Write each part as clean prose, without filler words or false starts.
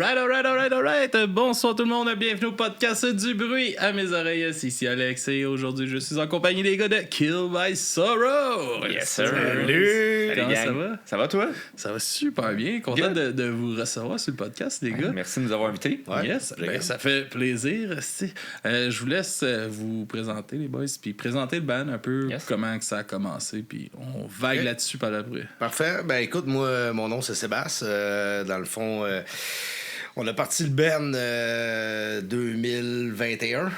Alright. Bonsoir tout le monde, bienvenue au podcast du bruit à mes oreilles. C'est ici Alex et aujourd'hui je suis en compagnie des gars de Kill by Sorrow. Yes sir. Salut. Comment ça va? Ça va toi? Ça va super bien. Content de vous recevoir sur le podcast, les gars. Merci de nous avoir invités. Ouais, yes, ça fait plaisir. Je vous laisse vous présenter les boys, puis présenter le band un peu, comment que ça a commencé, puis on vague là-dessus par après. Parfait. Ben écoute, moi, mon nom c'est Sébastien. Dans le fond, on a parti le band 2021.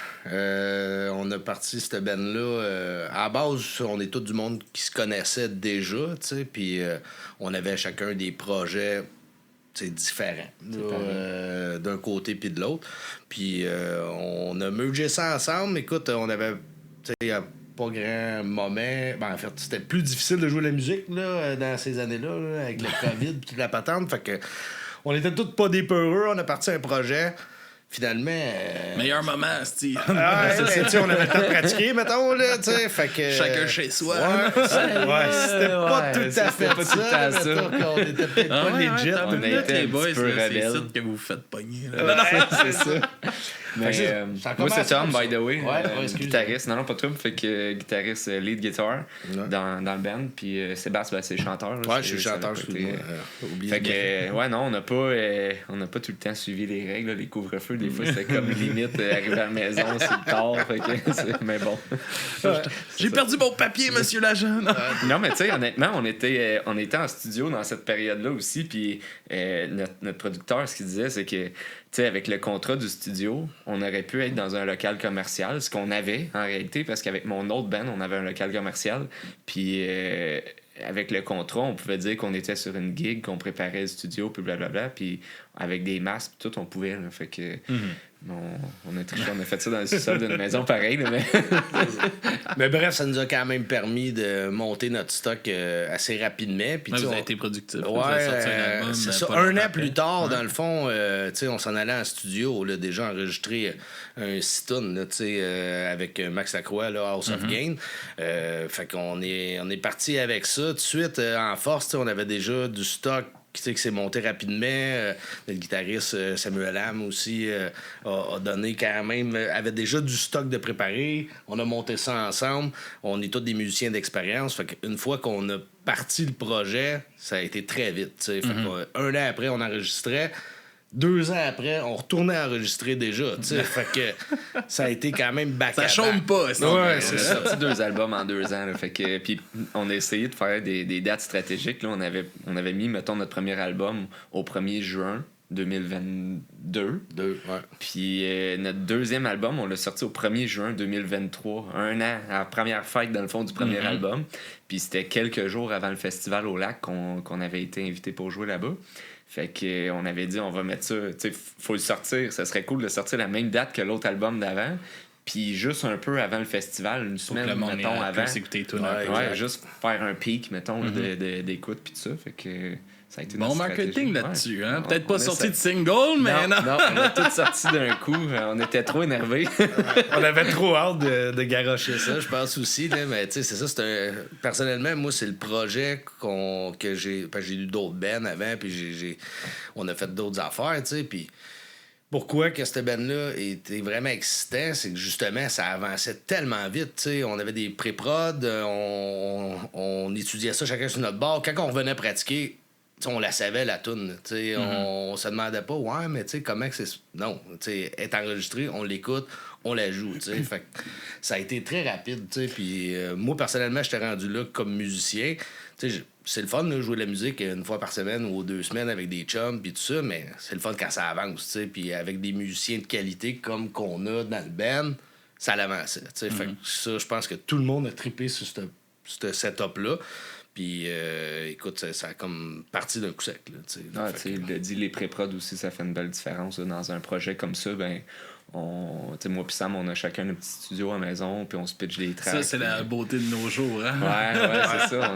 On a parti cette band-là. À la base, on est tout du monde qui se connaissait déjà, tu sais, puis on avait chacun des projets différents, d'un côté puis de l'autre. Puis on a mergé ça ensemble. Écoute, on avait, pas grand moment. Ben, en fait, c'était plus difficile de jouer la musique là, dans ces années-là, là, avec le COVID et toute la patente. Fait que on était tous pas des peureux. On a parti un projet. Finalement. Meilleur moment, Steve. On avait le temps de pratiquer, mettons, là, tu sais. Fait que. Chacun chez soi. C'était pas tout à fait ça. On était peut-être pas legit. On a été les boys, c'est ça que vous faites pogner. C'est ça. Mais moi, c'est Tom, by the way. Guitariste. Non, pas Tom. Fait que guitariste, lead guitar dans le band. Puis Sébastien, c'est chanteur. Ouais, je suis chanteur. Fait que, non, on n'a pas tout le temps suivi les règles. Les couvre-feux, des fois, c'était comme limite arriver à la maison, c'est le tard. Mais bon. J'ai perdu mon papier, monsieur l'agent. Non, mais tu sais, honnêtement, on était en studio dans cette période-là aussi. Puis notre producteur, ce qu'il disait, c'est que, tu sais, avec le contrat du studio, on aurait pu être dans un local commercial, ce qu'on avait en réalité, parce qu'avec mon autre band, on avait un local commercial. Puis avec le contrat, on pouvait dire qu'on était sur une gig, qu'on préparait le studio, puis blablabla. Puis avec des masques, tout, on pouvait. Là, fait que on a triché, on a fait ça dans le sous-sol d'une maison pareille. Mais... mais bref, ça nous a quand même permis de monter notre stock assez rapidement. Puis, vous avez été productif. C'est ça. Un an plus tard, dans le fond, on s'en allait en studio, là, déjà enregistré un 6 tonnes avec Max Lacroix, là, House of Gain. Fait qu'on est parti avec ça. Tout de suite, en force, on avait déjà du stock qui s'est monté rapidement. Le guitariste Samuel Ham aussi a donné quand même... avait déjà du stock de préparé. On a monté ça ensemble. On est tous des musiciens d'expérience. Fait qu'une fois qu'on a parti le projet, ça a été très vite. Fait un an après, on enregistrait. 2 ans après, on retournait enregistrer déjà. Fait que ça a été quand même back. Ça chôme pas. Ça. Ouais, c'est ça. On a sorti 2 albums en 2 ans. Là, fait que, puis on a essayé de faire des dates stratégiques. Là. On avait mis, mettons, notre premier album au 1er juin 2022. Puis notre deuxième album, on l'a sorti au 1er juin 2023. 1 an, à la première fête, dans le fond, du premier album. Puis c'était quelques jours avant le festival au Lac qu'on avait été invité pour jouer là-bas. Fait qu'on avait dit, on va mettre ça, tu sais, faut le sortir. Ça serait cool de sortir la même date que l'autre album d'avant. Puis juste un peu avant le festival, une semaine, mettons, avant. Juste faire un pic, mettons, d'écoute puis tout ça. Fait que ça a été bon marketing là-dessus, hein? Peut-être pas sorti de single, mais non. Non, on a tout sorti d'un coup. On était trop énervés. On avait trop hâte de garrocher ça, je pense aussi. Là, mais tu sais, c'est ça. Personnellement, moi, c'est le projet que j'ai... Parce que j'ai eu d'autres bands avant, puis on a fait d'autres affaires, tu sais, puis... Pourquoi que cette band-là était vraiment excitant, c'est que justement, ça avançait tellement vite. T'sais. On avait des pré-prod, on étudiait ça chacun sur notre bord. Quand on revenait pratiquer, on la savait, la toune. On se demandait pas, ouais, mais comment que c'est... Non, elle est enregistrée, on l'écoute, on la joue. Fait que ça a été très rapide. Puis moi, personnellement, j'étais rendu là comme musicien. C'est le fun de jouer de la musique 1 fois par semaine ou 2 semaines avec des chums puis tout ça, mais c'est le fun quand ça avance. Puis avec des musiciens de qualité comme qu'on a dans le band, ça l'avance. Fait que ça, je pense que tout le monde a trippé sur ce setup-là. Puis, écoute, ça a comme parti d'un coup sec. Là, il a dit, les pré-prod aussi, ça fait une belle différence. Là, dans un projet comme ça, ben moi puis Sam, on a chacun notre petit studio à la maison, puis on se pitch des tracks. Ça, c'est la beauté de nos jours. Hein? Ouais, c'est ça.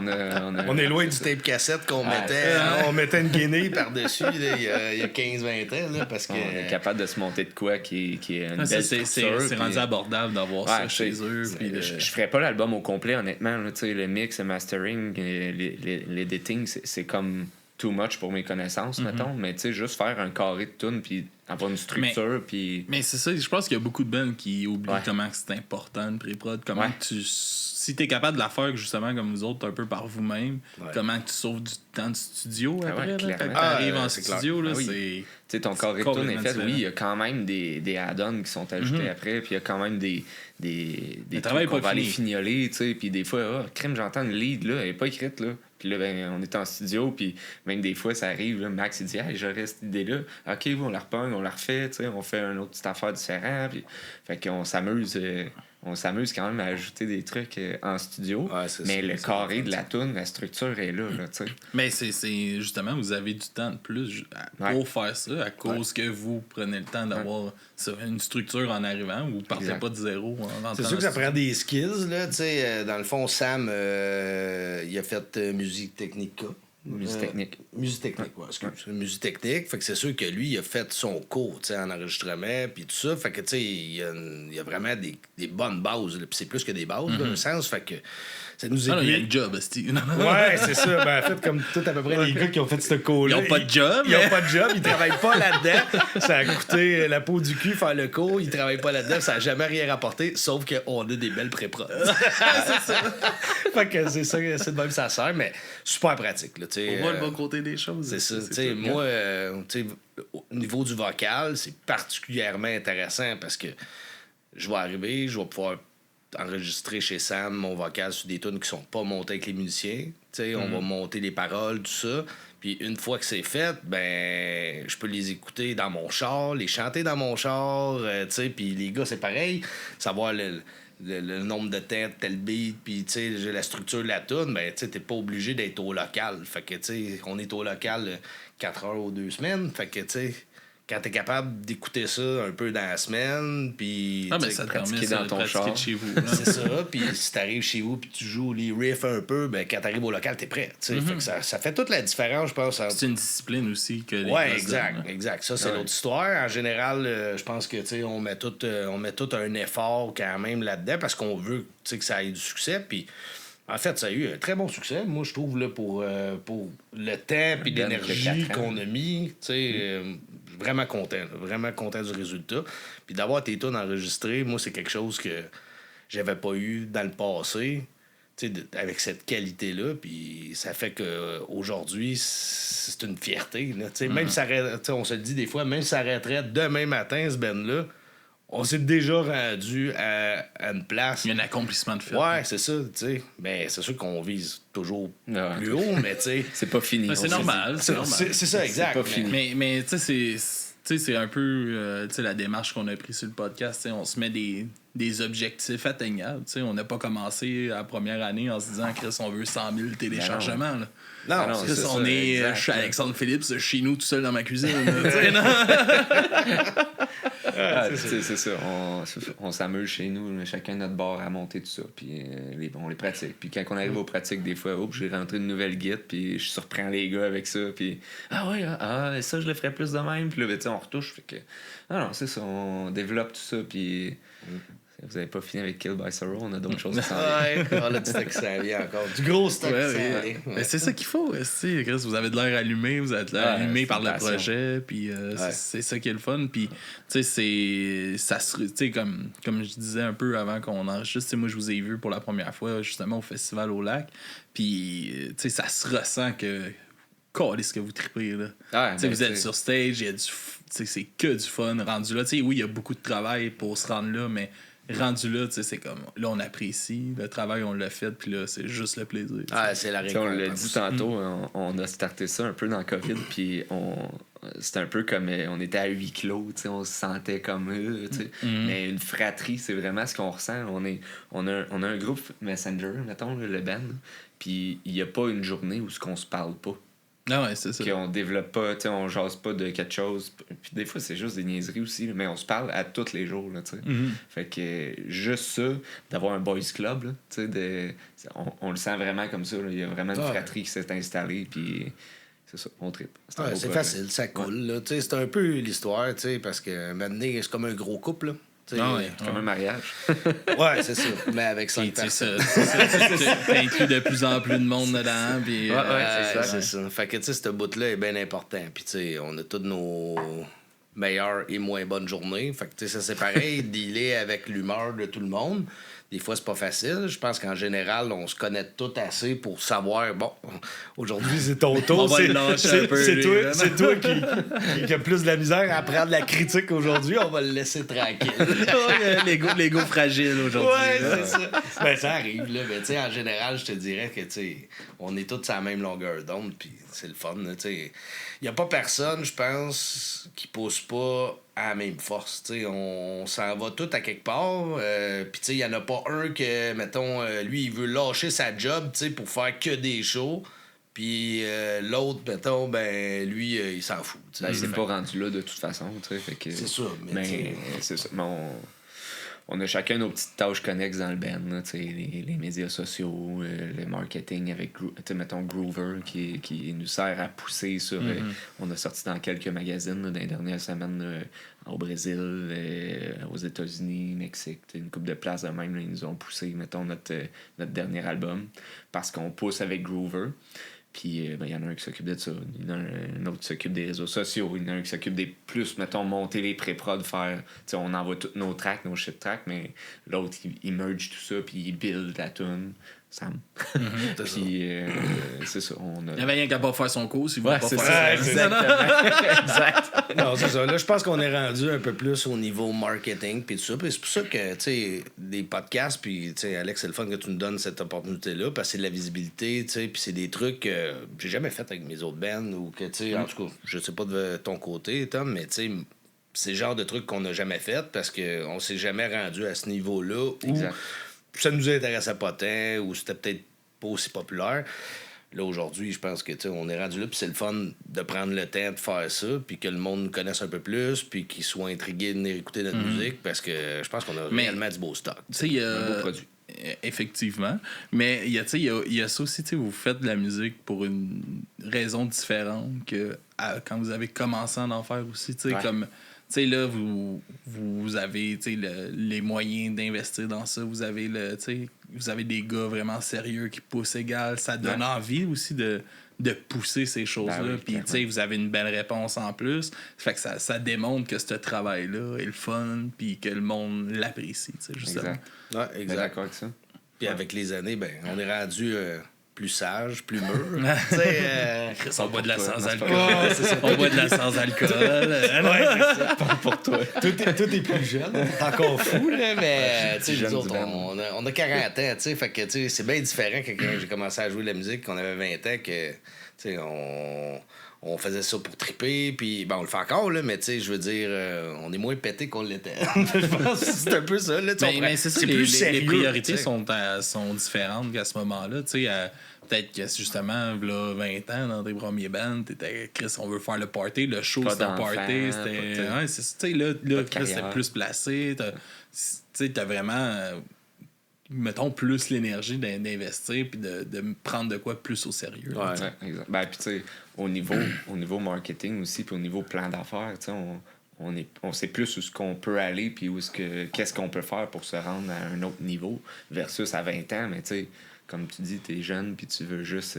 On est loin du tape cassette qu'on mettait. On mettait une guinée par-dessus il y a 15-20 ans. Là, parce que... On est capable de se monter de quoi qui est une belle structure. C'est rendu abordable d'avoir ça chez eux. Je ferais pas l'album au complet, honnêtement. Là, le mix, le mastering, l'editing, c'est comme... too much pour mes connaissances, mettons, mais tu sais, juste faire un carré de tune puis avoir une structure. Mais c'est ça, je pense qu'il y a beaucoup de bands qui oublient comment c'est important une pré-prod, comment si t'es capable de la faire justement comme nous autres, un peu par vous-même, comment tu sauves du temps de studio après, là, quand t'arrives en studio, là, c'est... Tu sais, ton carré de tune est fait, oui, il y a quand même des add-ons qui sont ajoutés après, puis il y a quand même des trucs qu'on va aller fignoler, tu sais, puis des fois, crème, j'entends une lead, là, elle est pas écrite, là. Puis là, ben, on est en studio, puis même des fois, ça arrive, là, Max, il dit « Hey, j'aurais cette idée-là. » OK, on la repogne, on la refait, tu sais, on fait une autre petite affaire différente. Puis... Fait qu'on s'amuse... on s'amuse quand même à ajouter des trucs en studio, mais le carré de la toune, la structure est là, tu sais. Mais c'est justement, vous avez du temps de plus pour faire ça, à cause que vous prenez le temps d'avoir une structure en arrivant, ou vous partez pas de zéro. C'est sûr que ça prend des skills, là, tu sais. Dans le fond, Sam, il a fait musique technica. Musique technique. Musique technique, excuse. Musique technique. Fait que c'est sûr que lui, il a fait son cours, tu sais, en enregistrement, puis tout ça. Fait que, tu sais, il y a vraiment des bonnes bases, puis c'est plus que des bases, dans un sens. Fait que ça nous il y a un job, Steve. Ouais, c'est ça. Ben, en fait, comme tout à peu près les gars qui ont fait ce cours-là. Ils ont pas de job. Ils ont pas de job, ils travaillent pas là-dedans. Ça a coûté la peau du cul faire le cours, ils travaillent pas là-dedans, ça a jamais rien rapporté, sauf qu'on a des belles pré-prod. C'est ça. Fait que c'est ça, c'est de même ça sert, mais super pratique, là. On voit le bon côté des choses. C'est ça. T'sais, moi, au niveau du vocal, c'est particulièrement intéressant parce que je vais arriver, je vais pouvoir enregistrer chez Sam mon vocal sur des tunes qui sont pas montées avec les musiciens. On va monter les paroles, tout ça. Puis une fois que c'est fait, ben je peux les écouter dans mon char, les chanter dans mon char. Puis les gars, c'est pareil. Savoir le nombre de temps, tel beat, puis la structure de la tune, ben t'es pas obligé d'être au local. Fait que on est au local 4 heures ou 2 semaines. Fait que quand t'es capable d'écouter ça un peu dans la semaine, puis ça te permet dans ton char chez vous. C'est ça. Puis si t'arrives chez vous puis tu joues les riffs un peu, ben quand t'arrives au local, t'es prêt. Fait que ça fait toute la différence, je pense. C'est une discipline aussi que les exact. Ça, c'est l'autre histoire. En général, je pense que on met tout un effort quand même là-dedans parce qu'on veut que ça ait du succès. Puis en fait, ça a eu un très bon succès, moi, je trouve, là, pour le temps et l'énergie qu'on a mis. Vraiment content du résultat. Puis d'avoir tes tunes enregistrées, moi, c'est quelque chose que j'avais pas eu dans le passé, avec cette qualité-là. Puis ça fait qu'aujourd'hui, c'est une fierté. Là, même si on se le dit des fois, même si ça arrêterait demain matin, ce band-là, on s'est déjà rendu à une place. Il y a un accomplissement de fait. Ouais, c'est ça, tu sais. Mais c'est sûr qu'on vise toujours plus haut, mais tu sais. C'est pas fini. C'est normal. C'est ça, exact. C'est pas fini. Mais tu sais, c'est un peu la démarche qu'on a prise sur le podcast. On se met des objectifs atteignables. On n'a pas commencé la première année en se disant Chris, on veut 100 000 téléchargements. Là. Non, Chris, je suis Alexandre Phillips, chez nous tout seul dans ma cuisine. C'est ça. On s'amuse chez nous, chacun notre bar à monter tout ça. Puis on les pratique. Puis quand on arrive aux pratiques, des fois, j'ai rentré une nouvelle guide, puis je surprends les gars avec ça. Puis ça, je le ferais plus de même. Puis là, on retouche. Fait que, c'est ça. On développe tout ça. Puis vous n'avez pas fini avec Kill by Sorrow, on a d'autres choses à s'en aller. On a du stock qui s'en vient encore. Du gros stock qui s'en vient. Mais c'est ça qu'il faut. Chris, vous avez de l'air allumé, vous êtes allumé par le projet. Puis c'est ça qui est le fun. Puis tu sais, comme je disais un peu avant qu'on enregistre, moi je vous ai vu pour la première fois justement au Festival au Lac. Puis ça se ressent que. Qu'est-ce que vous tripez là. Vous êtes sur stage, il y a c'est que du fun rendu là. Oui, il y a beaucoup de travail pour se rendre là, mais rendu là, c'est comme là on apprécie le travail, on l'a fait, puis là c'est juste le plaisir. C'est la réponse. On l'a dit tantôt, on a starté ça un peu dans le COVID, puis c'était un peu comme on était à huis clos, on se sentait comme eux, mais une fratrie, c'est vraiment ce qu'on ressent. On a un groupe Messenger, mettons, le band, puis il n'y a pas une journée où on se parle pas. Ah ouais, c'est ça. Qu'on développe pas, on jase pas de quelque chose. Puis des fois, c'est juste des niaiseries aussi, mais on se parle à tous les jours. Là, Fait que juste ça, d'avoir un boys club, là, on le sent vraiment comme ça. Il y a vraiment une fratrie qui s'est installée. Puis c'est ça, on trippe. C'est facile, ça coule. Là, c'est un peu l'histoire, parce que maintenant, c'est comme un gros couple. Là. Comme un mariage. Ouais, c'est ça. Mais avec 5 personnes. T'inclus de plus en plus de monde dedans. Puis, c'est ça. Fait que, tu sais, ce bout-là est bien important. Puis, tu sais, on a tous nos meilleures et moins bonnes journées. Fait que, tu sais, ça, c'est pareil, dealer avec l'humeur de tout le monde. Des fois, c'est pas facile. Je pense qu'en général, on se connaît tous assez pour savoir, bon, aujourd'hui, c'est ton tour. C'est toi qui a plus de la misère à prendre la critique aujourd'hui. On va le laisser tranquille. L'ego fragile aujourd'hui. Ouais, c'est ça. Ben, ça arrive, là. Mais, tu sais, en général, je te dirais que, tu sais, on est tous à la même longueur d'onde, puis c'est le fun, tu sais. Il n'y a pas personne, je pense, qui pousse pas à la même force. T'sais, on s'en va tout à quelque part. Puis, il n'y en a pas un que, mettons, lui, il veut lâcher sa job pour faire que des shows. Puis l'autre, mettons, ben, lui, il s'en fout. Ben, c'est pas rendu là de toute façon. Fait que, c'est ça. Mais c'est ça. Mais on a chacun nos petites tâches connexes dans le band. Là, les médias sociaux, le marketing avec, mettons, Groover qui nous sert à pousser sur... on a sorti dans quelques magazines là, dans les dernières semaines au Brésil, aux États-Unis, Mexique. Une couple de places de même, là, ils nous ont poussé, mettons, notre dernier album parce qu'on pousse avec Groover. Puis, il y en a un qui s'occupe de ça. Il y en a un autre qui s'occupe des réseaux sociaux. Il y en a un qui s'occupe des plus, mettons, monter les pré-prod, faire... T'sais, on envoie tous nos tracks, nos shit tracks, mais l'autre, il merge tout ça, puis il build la tune. Sam. Puis, c'est ça. Il y avait rien qu'à pas faire son cours s'il voulait pas faire ça. Exactement. Exact. Non, c'est ça. Là, je pense qu'on est rendu un peu plus au niveau marketing, puis tout ça. Puis c'est pour ça que, tu sais, des podcasts, puis, tu sais, Alex, c'est le fun que tu nous donnes cette opportunité-là, parce que c'est de la visibilité, tu sais, puis c'est des trucs que j'ai jamais fait avec mes autres bands, ou que, tu sais, en tout cas, je sais pas de ton côté, Tom, mais, tu sais, c'est le genre de trucs qu'on n'a jamais fait parce qu'on s'est jamais rendu à ce niveau-là où ça nous intéressait pas tant ou c'était peut-être pas aussi populaire. Là, aujourd'hui, je pense que on est rendu là, puis c'est le fun de prendre le temps de faire ça, puis que le monde nous connaisse un peu plus, puis qu'il soit intrigué de venir écouter notre musique, parce que je pense qu'on a réellement du beau stock. Un beau produit. Effectivement. Mais il y a ça aussi, vous faites de la musique pour une raison différente que quand vous avez commencé à en faire aussi, comme... Tu sais, là, vous avez les moyens d'investir dans ça. Vous avez des gars vraiment sérieux qui poussent égal. Ça donne envie aussi de pousser ces choses-là. Puis, tu sais, vous avez une belle réponse en plus. Fait que ça démontre que ce travail-là est le fun puis que le monde l'apprécie, justement. Ouais, exact. D'accord avec ça. Puis avec les années, ben on est rendu... plus sage, plus mûr. On boit de la sans-alcool. On boit de la sans-alcool. Pour toi. Tout est plus jeune. T'es encore fou, là, mais nous autres, on a 40 ans. Fait que c'est bien différent que quand j'ai commencé à jouer de la musique, qu'on avait 20 ans, que on faisait ça pour triper, puis on le fait encore, là, mais je veux dire, on est moins pété qu'on l'était. Je pense que c'est un peu ça. Là, mais c'est ça, les priorités sont différentes qu'à ce moment-là. Peut-être que justement, là, 20 ans, dans tes premiers bands, t'étais Chris, on veut faire le party, le show, c'était un party. Là, Chris, c'était plus placé. T'as vraiment... mettons, plus l'énergie d'investir puis de prendre de quoi plus au sérieux. Ouais, exact. Ben, puis, tu sais, au niveau marketing aussi, puis au niveau plan d'affaires, tu sais, on sait plus où ce qu'on peut aller, puis qu'est-ce qu'on peut faire pour se rendre à un autre niveau, versus à 20 ans, mais tu sais, comme tu dis, t'es jeune, puis tu veux juste...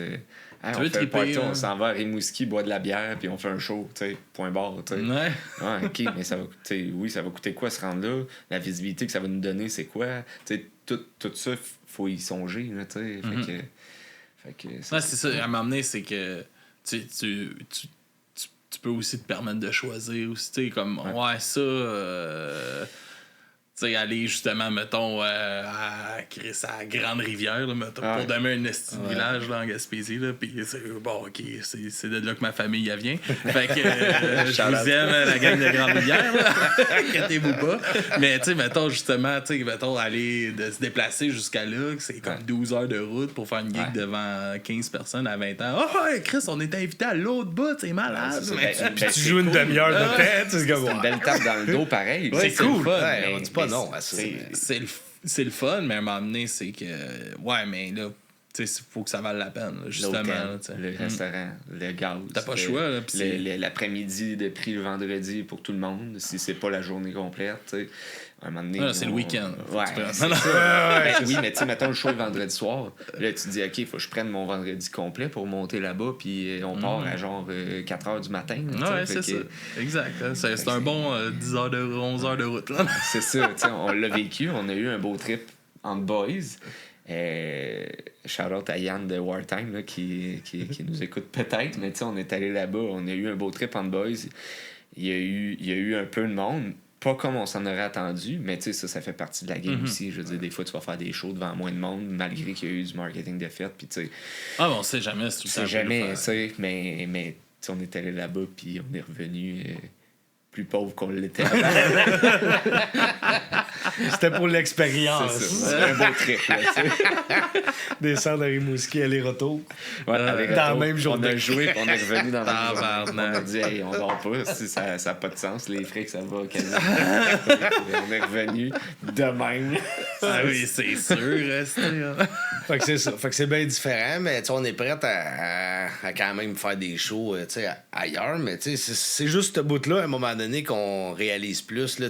on fait le party, on s'en va à Rimouski, boit de la bière, puis on fait un show, tu sais, point barre, tu sais. Ouais. OK, mais ça va coûter quoi se rendre là? La visibilité que ça va nous donner, c'est quoi? Tu sais, tout ça, faut y songer, là, tu sais. Fait que c'est ça. À m'amener, c'est que tu peux aussi te permettre de choisir aussi, tu sais, comme, ça... aller justement, mettons, à Grande-Rivière, là, mettons, pour demain un village là, en Gaspésie. Là, puis OK, c'est de là que ma famille vient. Fait que je vous aime, la gang de Grande-Rivière. Inquiétez-vous pas. Mais, tu sais, mettons, justement, aller de se déplacer jusqu'à là, c'est comme 12 heures de route pour faire une gig devant 15 personnes à 20 ans. Oh, Chris, on est invité à l'autre bout, c'est malade. Puis tu joues une demi-heure de tête. C'est une belle tape dans le dos, pareil. C'est cool. On dit pas non à ça. C'est le fun, mais à un moment donné, c'est que... Ouais, mais là, il faut que ça vale la peine, là, justement. Là, le restaurant, le gaz. T'as pas le choix. Là, l'après-midi de prix le vendredi pour tout le monde, si c'est pas la journée complète. T'sais. À un moment donné, c'est le week-end. Ouais, oui, mais tu sais, mettons le show le vendredi soir. Là, tu te dis, OK, il faut que je prenne mon vendredi complet pour monter là-bas, puis on part à genre 4 h du matin. Ouais, c'est ça. Exact. Hein. C'est un bon 10 heures 11 heures de route. Là. C'est ça. On l'a vécu. On a eu un beau trip entre boys. Shout-out à Yann de Wartime là, qui nous écoute peut-être, mais on est allé là-bas. On a eu un beau trip entre boys. Il y a eu un peu de monde. Pas comme on s'en aurait attendu, mais ça fait partie de la game aussi. Je veux dire, des fois, tu vas faire des shows devant moins de monde, malgré qu'il y a eu du marketing de fête. Puis, on sait jamais. C'est jamais, mais on est allé là-bas, puis on est revenu plus pauvre qu'on l'était avant. C'était pour l'expérience. C'est un beau trip, là, Descendre à Rimouski, aller-retour. Ouais, dans la même journée. On a joué, puis on est revenu dans la même journée. On a dit, hey, on dort pas, si ça n'a pas de sens, les frics, ça va au Canada. On est revenu de même. Ah oui, c'est sûr. Fait que c'est ça. Fait que c'est bien différent, mais on est prêt à quand même faire des shows ailleurs, mais c'est juste ce bout-là, à un moment donné, qu'on réalise plus. Là,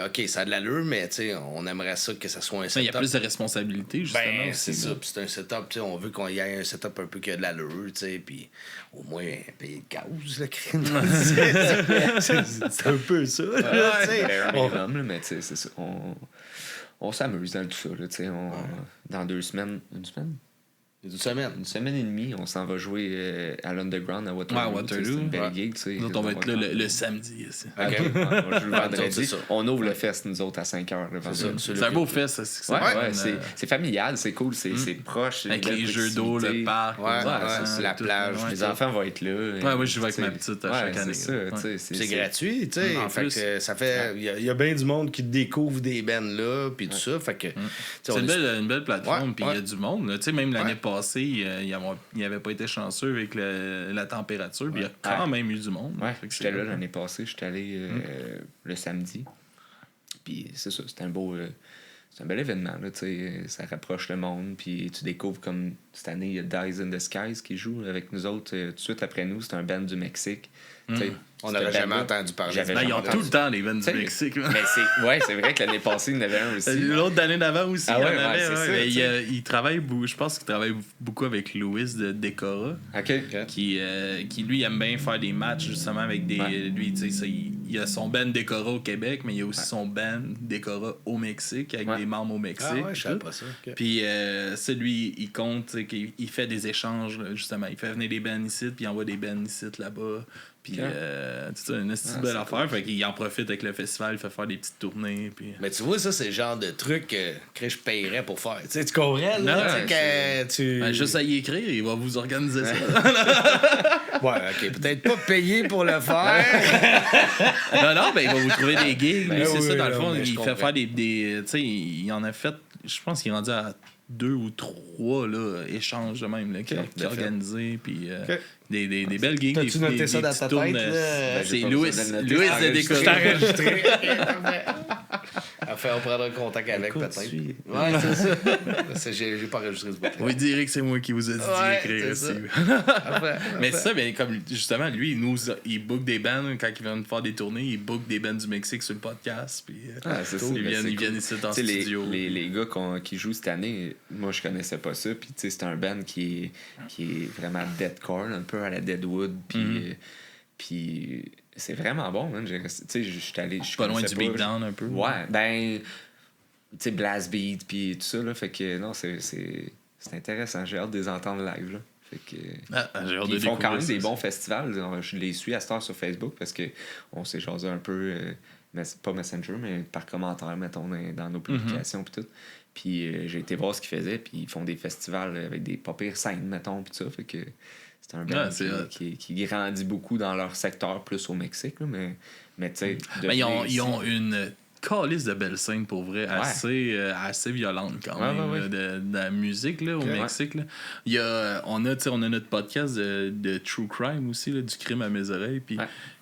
OK, ça a de l'allure, mais on aimerait ça que ça soit un setup. Il y a plus de responsabilités, justement. Ben, c'est ça. Puis c'est un setup, on veut qu'il y ait un setup un peu qui a de l'allure, puis au moins payer le gaz, le crime. C'est un peu ça. Mais c'est ça. On s'amuse dans tout ça. Là, dans 2 semaines. Une semaine? Une semaine et demie, on s'en va jouer à l'Underground à Waterloo. C'est une belle gig. Nous, on va être là le samedi. Ici. Okay. On va jouer le vendredi. On ouvre le fest, nous autres, à 5 h. C'est un beau fest. C'est familial, c'est cool, c'est proche. Avec les jeux d'eau, le parc. La plage. Les enfants vont être là. Moi, je vais avec ma petite à chaque année. C'est gratuit. Ça fait. Il y a bien du monde qui découvre des bands là, puis tout ça. C'est une belle plateforme, puis il y a du monde. Même l'année passée, il n'avait pas été chanceux avec la température, puis il y a quand même eu du monde. J'étais là l'année passée, j'étais allé le samedi. Puis c'est ça, c'est un bel événement. Là, ça rapproche le monde, puis tu découvres comme cette année, il y a Dies in the Skies qui joue avec nous autres. Tout de suite après nous, c'est un band du Mexique. On n'avait jamais entendu parler. Ils ont tout le temps les bands du Mexique. Mais c'est vrai que l'année passée, il y en avait un aussi. L'autre année d'avant aussi, il y en avait. Il travaille, je pense qu'il travaille beaucoup avec Louis de Decora. Qui lui, aime bien faire des matchs justement avec des. Lui, il a son band Decora au Québec, mais il y a aussi son band Decora au Mexique, avec des membres au Mexique. Ah ouais, je savais pas ça. Puis lui, il compte qu'il fait des échanges, justement. Il fait venir des bands ici, puis il envoie des bands ici là-bas. Puis c'est une belle affaire. Fait qu'il en profite avec le festival, il fait faire des petites tournées. Puis... Mais tu vois, ça, c'est le genre de truc que je payerais pour faire. Tu comprends? Là, juste à y écrire, il va vous organiser ça. Ouais, OK. Peut-être pas payer pour le faire. non, il va vous trouver des gigs. C'est ça, dans le fond. Il fait faire des tu sais, il en a fait, je pense qu'il est rendu à 2 ou 3 là, échanges de même là, qui a organisé. Puis des belles gigs. T'as-tu noté ça dans ta tête? C'est Louis de Décoller. C'est enregistré. Enfin, on prendra contact avec peut-être. Ouais, c'est ça. J'ai pas enregistré ce bout. On dirait que c'est moi qui vous ai dit d'écrire aussi. Mais ça, comme justement, lui, il book des bands quand il vient faire des tournées, il book des bands du Mexique sur le podcast. Puis ils viennent ici dans le studio. Les gars qui jouent cette année, moi je connaissais pas ça. Puis c'est un band qui est vraiment deathcore, un peu à la Deadwood. Puis c'est vraiment bon, man. Je suis allé. Pas loin du Big Down un peu. Ouais, tu sais, Blast Beat, puis tout ça, là. Fait que non, c'est intéressant. J'ai hâte de les entendre live, là. Fait que. Ils font quand même des bons festivals. Je les suis à cette heure sur Facebook parce qu'on s'est jasé un peu, pas Messenger, mais par commentaire, mettons, dans nos publications, puis tout. Puis j'ai été voir ce qu'ils faisaient, puis ils font des festivals avec des pas pires scènes, mettons, puis tout ça. Fait que. C'est un band qui grandit beaucoup dans leur secteur, plus au Mexique. Là, mais tu sais... ils ont une calice de belles scènes, pour vrai, assez violente quand même, de la musique là, au Mexique. Là. On a notre podcast de True Crime aussi, là, du crime à mes oreilles. Puis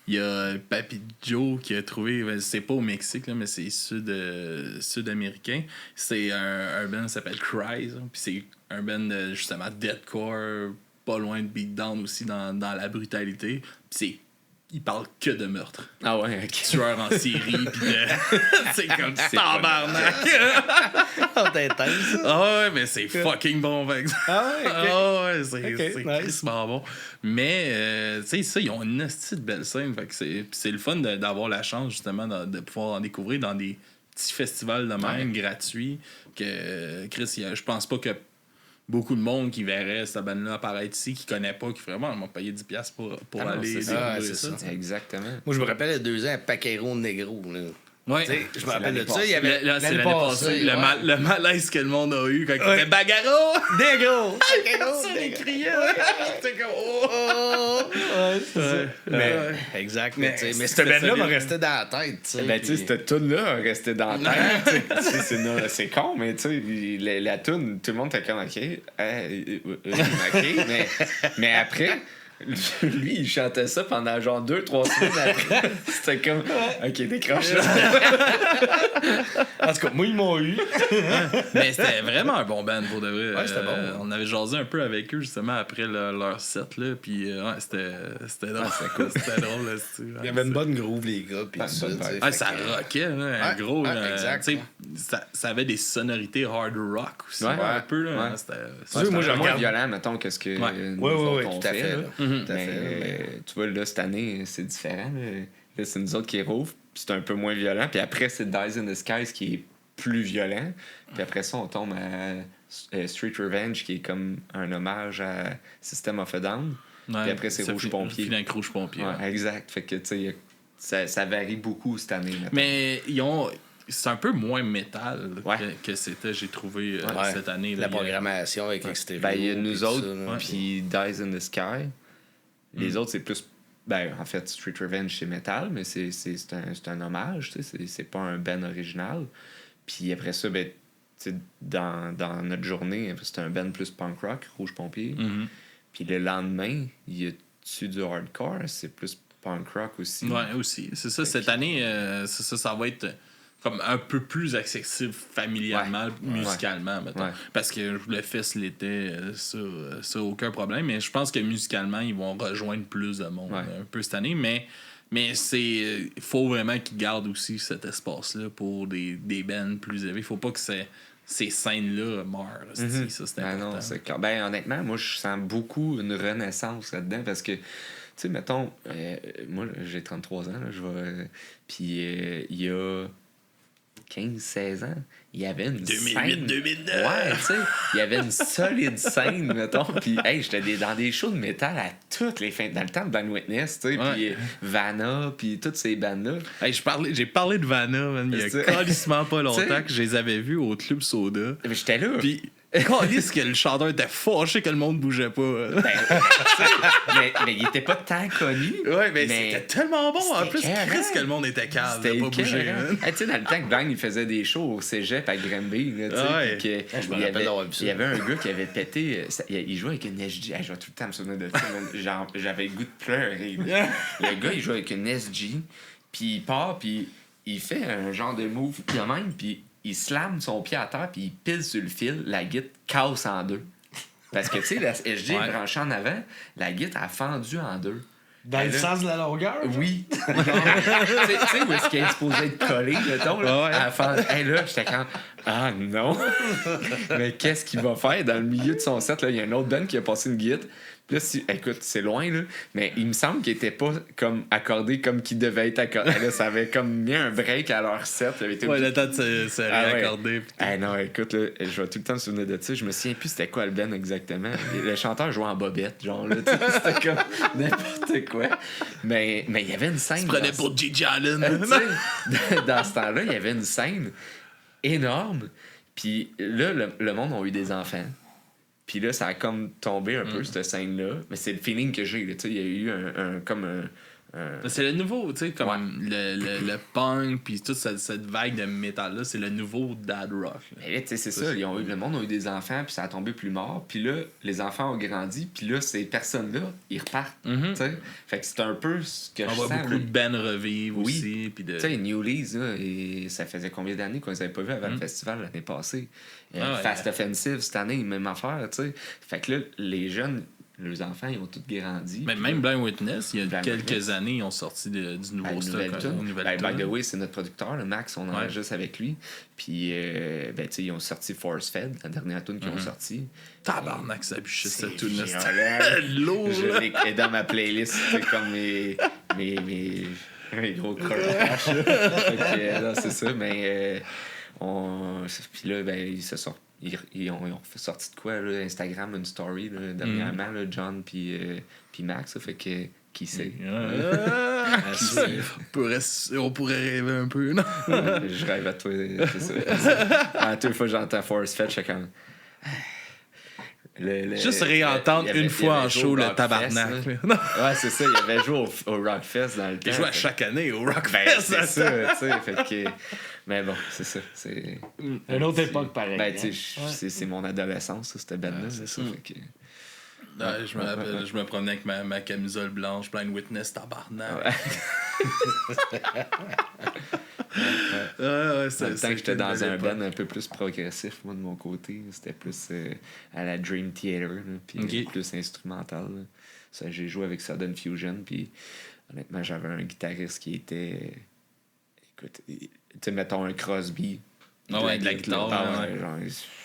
Il y a Papi Joe qui a trouvé, c'est pas au Mexique, là, mais c'est sud-américain. C'est un band qui s'appelle Cries. Puis c'est un band justement deathcore, pas loin de beatdown aussi dans la brutalité. Puis il parle que de meurtre. Ah ouais, ok. Tueur en série, pis de. C'est comme tabarnak! On t'intègre, ça. Ah ouais, mais c'est fucking bon, par exemple. Ah ouais, ok. Ah ouais, c'est nice. crissement bon. Mais, tu sais, ça, ils ont une petite belle scène. Fait que c'est le fun d'avoir la chance, justement, de pouvoir en découvrir dans des petits festivals de même, gratuits. Que, Chris, je pense pas que beaucoup de monde qui verrait cette bande-là apparaître ici, qui connaît pas, qui vraiment m'a payé 10$ pour aller découvrir ça. Exactement. Moi, je me rappelle il y a 2 ans, Paquero Negro. Là. Ouais. Je me rappelle de ça. Il y avait Là, c'est l'année passée. Le malaise que le monde a eu quand il était Bagaro! Negro! Personne les criait. C'était comme Mais, exact. Mais cette bande-là m'a resté dans la tête. Ben, tu sais, cette toune-là restait dans la tête. C'est con, mais tu sais, la toune, tout le monde était comme, OK, mais après, lui, il chantait ça pendant genre 2-3 semaines après. C'était comme, OK, décroche là. En tout cas, moi, ils m'ont eu. Mais c'était vraiment un bon band pour de vrai. Ouais, c'était bon. On avait jasé un peu avec eux justement après leur set. Là, puis ouais, c'était drôle. C'était cool. C'était drôle. Là, il y avait une bonne groove, les gars. Puis ça rockait, là, gros. Exact. Ça avait des sonorités hard rock aussi. Un peu. Là, c'était moins violent, mettons, que ce que nous autres, tout à fait. Mais tu vois, là, cette année, c'est différent. Là, c'est nous autres qui rouvre, puis c'est un peu moins violent. Puis après, c'est Dies in the Skies qui est plus violent. Puis après ça, on tombe à Street Revenge, qui est comme un hommage à System of a Down. Ouais, puis après, c'est Rouge Pompier. Puis Rouge Pompier. Ouais, exact. Fait que, tu sais, ça varie beaucoup cette année. Maintenant. Mais c'est un peu moins métal que c'était, j'ai trouvé, cette année. La programmation avec Extérieur. Ben, il y a nous autres, puis Dies in the Sky. Les autres, c'est plus... Ben, en fait, Street Revenge, c'est métal, mais c'est un hommage, tu sais, c'est pas un band original. Puis après ça, ben, tu sais, dans notre journée, c'est un band plus punk rock, Rouge Pompier. Puis le lendemain, il y a-tu du hardcore? C'est plus punk rock aussi. Ouais, aussi. C'est ça, cette année, ça va être comme un peu plus accessible familialement, musicalement, mettons. Ouais. Parce que le fest l'était, ça, aucun problème. Mais je pense que musicalement, ils vont rejoindre plus de monde un peu cette année. Mais il faut vraiment qu'ils gardent aussi cet espace-là pour des bands plus élevés. Il faut pas que ces scènes-là meurent. Ça, c'est important. Non, c'est clair. Ben, honnêtement, moi, je sens beaucoup une renaissance là-dedans parce que, tu sais, mettons, moi, j'ai 33 ans, là, puis il y a 15-16 ans, il y avait une 2008, scène... 2009! Ouais, tu sais, il y avait une solide scène, mettons, puis j'étais dans des shows de métal à toutes les fins... Dans le temps de Van Witness, tu sais, puis Vanna, puis toutes ces bandes-là. J'ai parlé de Vanna, man, il y a calissement pas longtemps que je les avais vus au Club Soda. Mais j'étais là. Puis... Calisse que le chanteur était fâché que le monde bougeait pas. Mais il était pas tant connu. Ouais, mais c'était tellement bon. En plus, Chris, que le monde était calme de pas bouger. Tu sais, dans le temps que Blind, il faisait des shows au cégep à Granby. Il y avait un gars qui avait pété. Il jouait avec une SG. Je vais tout le temps me souvenir de ça. J'avais le goût de pleurer. Le gars, il joue avec une SG. Puis il part, puis il fait un genre de move de même, puis il slame son pied à terre, puis il pile sur le fil, la guitare casse en deux. Parce que, tu sais, la SG est branchée en avant, la guitare a fendu en deux. Dans le sens de la longueur? Oui. Tu sais où est-ce qu'elle est supposée être collée, mettons, là? Là, j'étais quand... Ah non! Mais qu'est-ce qu'il va faire dans le milieu de son set? Il y a un autre band qui a passé une guitare. Là, écoute, c'est loin, là, mais il me semble qu'il était pas comme accordé comme qu'il devait être accordé. Là, ça avait comme mis un break à leur set. Le temps de se réaccorder. Non, écoute, là, je vais tout le temps me souvenir de ça. Je me souviens plus c'était quoi le band exactement. Le chanteur jouait en bobette, genre, là, c'était comme n'importe quoi. Mais il y avait une scène... Tu prenais pour Gigi Allen. Dans ce temps-là, il y avait une scène énorme. Puis là, le monde a eu des enfants. Puis là, ça a comme tombé un peu, cette scène-là. Mais c'est le feeling que j'ai. Il y a eu C'est le nouveau, tu sais, comme le punk, puis toute cette vague de métal-là, c'est le nouveau dad rock. Mais là, tu sais, c'est ça. Le monde a eu des enfants, puis ça a tombé plus mort. Puis là, les enfants ont grandi, puis là, ces personnes-là, ils repartent. Tu sais. Fait que c'est un peu ce que je sens. On voit beaucoup de bands revivre aussi. Tu sais, New Lees, là, et ça faisait combien d'années qu'on les avait pas vus avant le festival l'année passée? Fast Offensive, cette année, même affaire, tu sais. Fait que là, les jeunes... Les enfants, ils ont tous grandi. Mais même Blind Witness, il y a quelques années, ils ont sorti du nouveau stock. By the way, c'est notre producteur, le Max, on en juste avec lui. Puis, ils ont sorti Force Fed, la dernière tune qu'ils ont sorti. Tabarnak, ça bûchait cette tune. Lourd. Je l'ai dans ma playlist, c'est comme mes gros crash. C'est ça, mais puis là, ils se sortent. Ils ont sorti de quoi, là, Instagram, une story, là, dernièrement, là, John puis Max, ça fait que qui sait? On pourrait rêver un peu, non? Je rêve à toi, c'est ça. À toute fois que j'entends Force Fed, je suis comme... Juste réentendre une fois en show le tabarnak. Ouais, c'est ça. Il avait joué au Rockfest dans le temps. Il joue à chaque année au Rockfest. C'est ça, tu sais. Fait que... Mais bon, c'est ça. C'est une autre époque pareille. Ben, tu sais, c'est mon adolescence, ça, cette band-là. C'est ça. Fait que... je me promenais avec ma camisole blanche, Blind Witness, tabarnak. C'est que j'étais dans un band un peu plus progressif, moi, de mon côté. C'était plus à la Dream Theater, puis plus instrumental. Là. Ça, j'ai joué avec Sudden Fusion, puis honnêtement, j'avais un guitariste qui était... Écoute, tu sais, mettons un Crosby. De la guitare.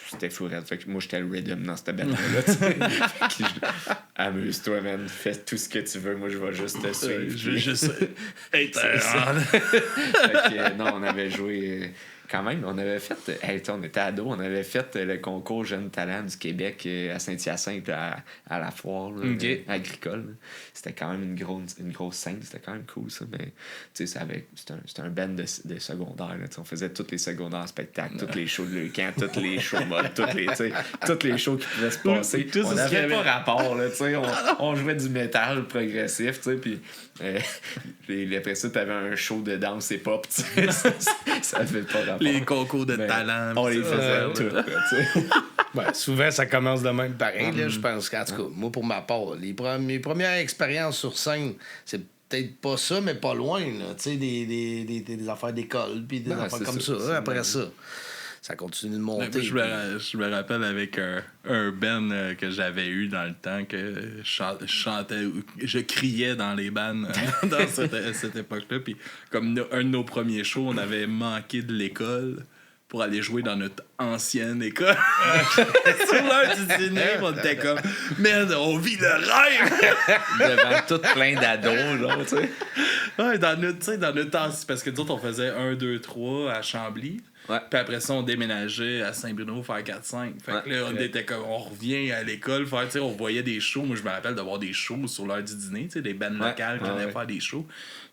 C'était fou. Fait que moi, j'étais le rhythm dans cette band-là. Amuse-toi, man. Fais tout ce que tu veux. Moi, je vais juste te suivre. Je veux juste être non, on avait joué... Quand même, on avait fait... on était ados, on avait fait le concours Jeunes Talents du Québec à Saint-Hyacinthe, à la foire agricole. Là. C'était quand même une grosse scène. C'était quand même cool, ça. Mais c'était un band de secondaire. Là, on faisait tous les secondaires spectacles, tous les shows de Leucan, tous les shows modes, tous les shows qui pouvaient se passer. On n'avait pas rapport. Là, on jouait du métal progressif. Puis après ça, t'avais un show de danse et pop. Ça avait pas rapport. Les concours de talent. On les faisait tout. Souvent, ça commence de même pareil. Là, je pense qu'en tout cas, moi, pour ma part, mes premières expériences sur scène, c'est peut-être pas ça, mais pas loin. Tu sais, des affaires d'école, puis des affaires comme ça. Après ça continue de monter. Je me rappelle avec un band que j'avais eu dans le temps que je chantais, je criais dans les bands dans cette époque-là. Puis comme un de nos premiers shows, on avait manqué de l'école pour aller jouer dans notre ancienne école. Sur l'heure du dîner, on était comme « Merde, on vit le rêve! » Devant tout plein d'ados, là, tu sais. Ouais, dans notre temps, parce que nous autres, on faisait 1, 2, 3 à Chambly. Ouais. Puis après ça, on déménageait à Saint-Bruno faire 4-5. Fait que là, on était comme, on revient à l'école faire, tu sais, on voyait des shows. Moi, je me rappelle d'avoir des shows sur l'heure du dîner, tu sais, des bands locales qui venaient faire des shows.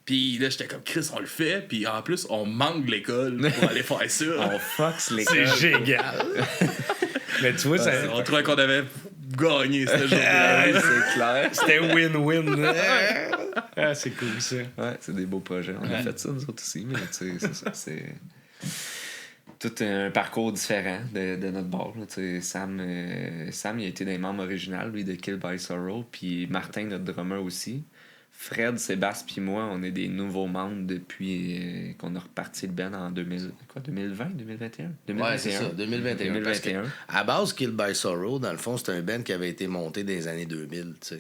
Puis là, j'étais comme, Chris, on le fait. Puis en plus, on manque l'école pour aller faire ça. On fox l'école. C'est génial. Mais tu vois, on trouvait qu'on avait gagné cette journée-là. C'est clair. C'était win-win. C'est cool, ça. Ouais, c'est des beaux projets. On a fait ça, nous autres aussi. Mais tu sais, c'est ça. C'est tout un parcours différent de notre bord. Sam, il a été des membres originaux, lui, de Kill by Sorrow. Puis Martin, notre drummer aussi. Fred, Sébastien puis moi, on est des nouveaux membres depuis qu'on a reparti le band en 2020, 2021? Ouais, c'est ça, 2021. À base, Kill by Sorrow, dans le fond, c'était un band qui avait été monté dans les années 2000, tu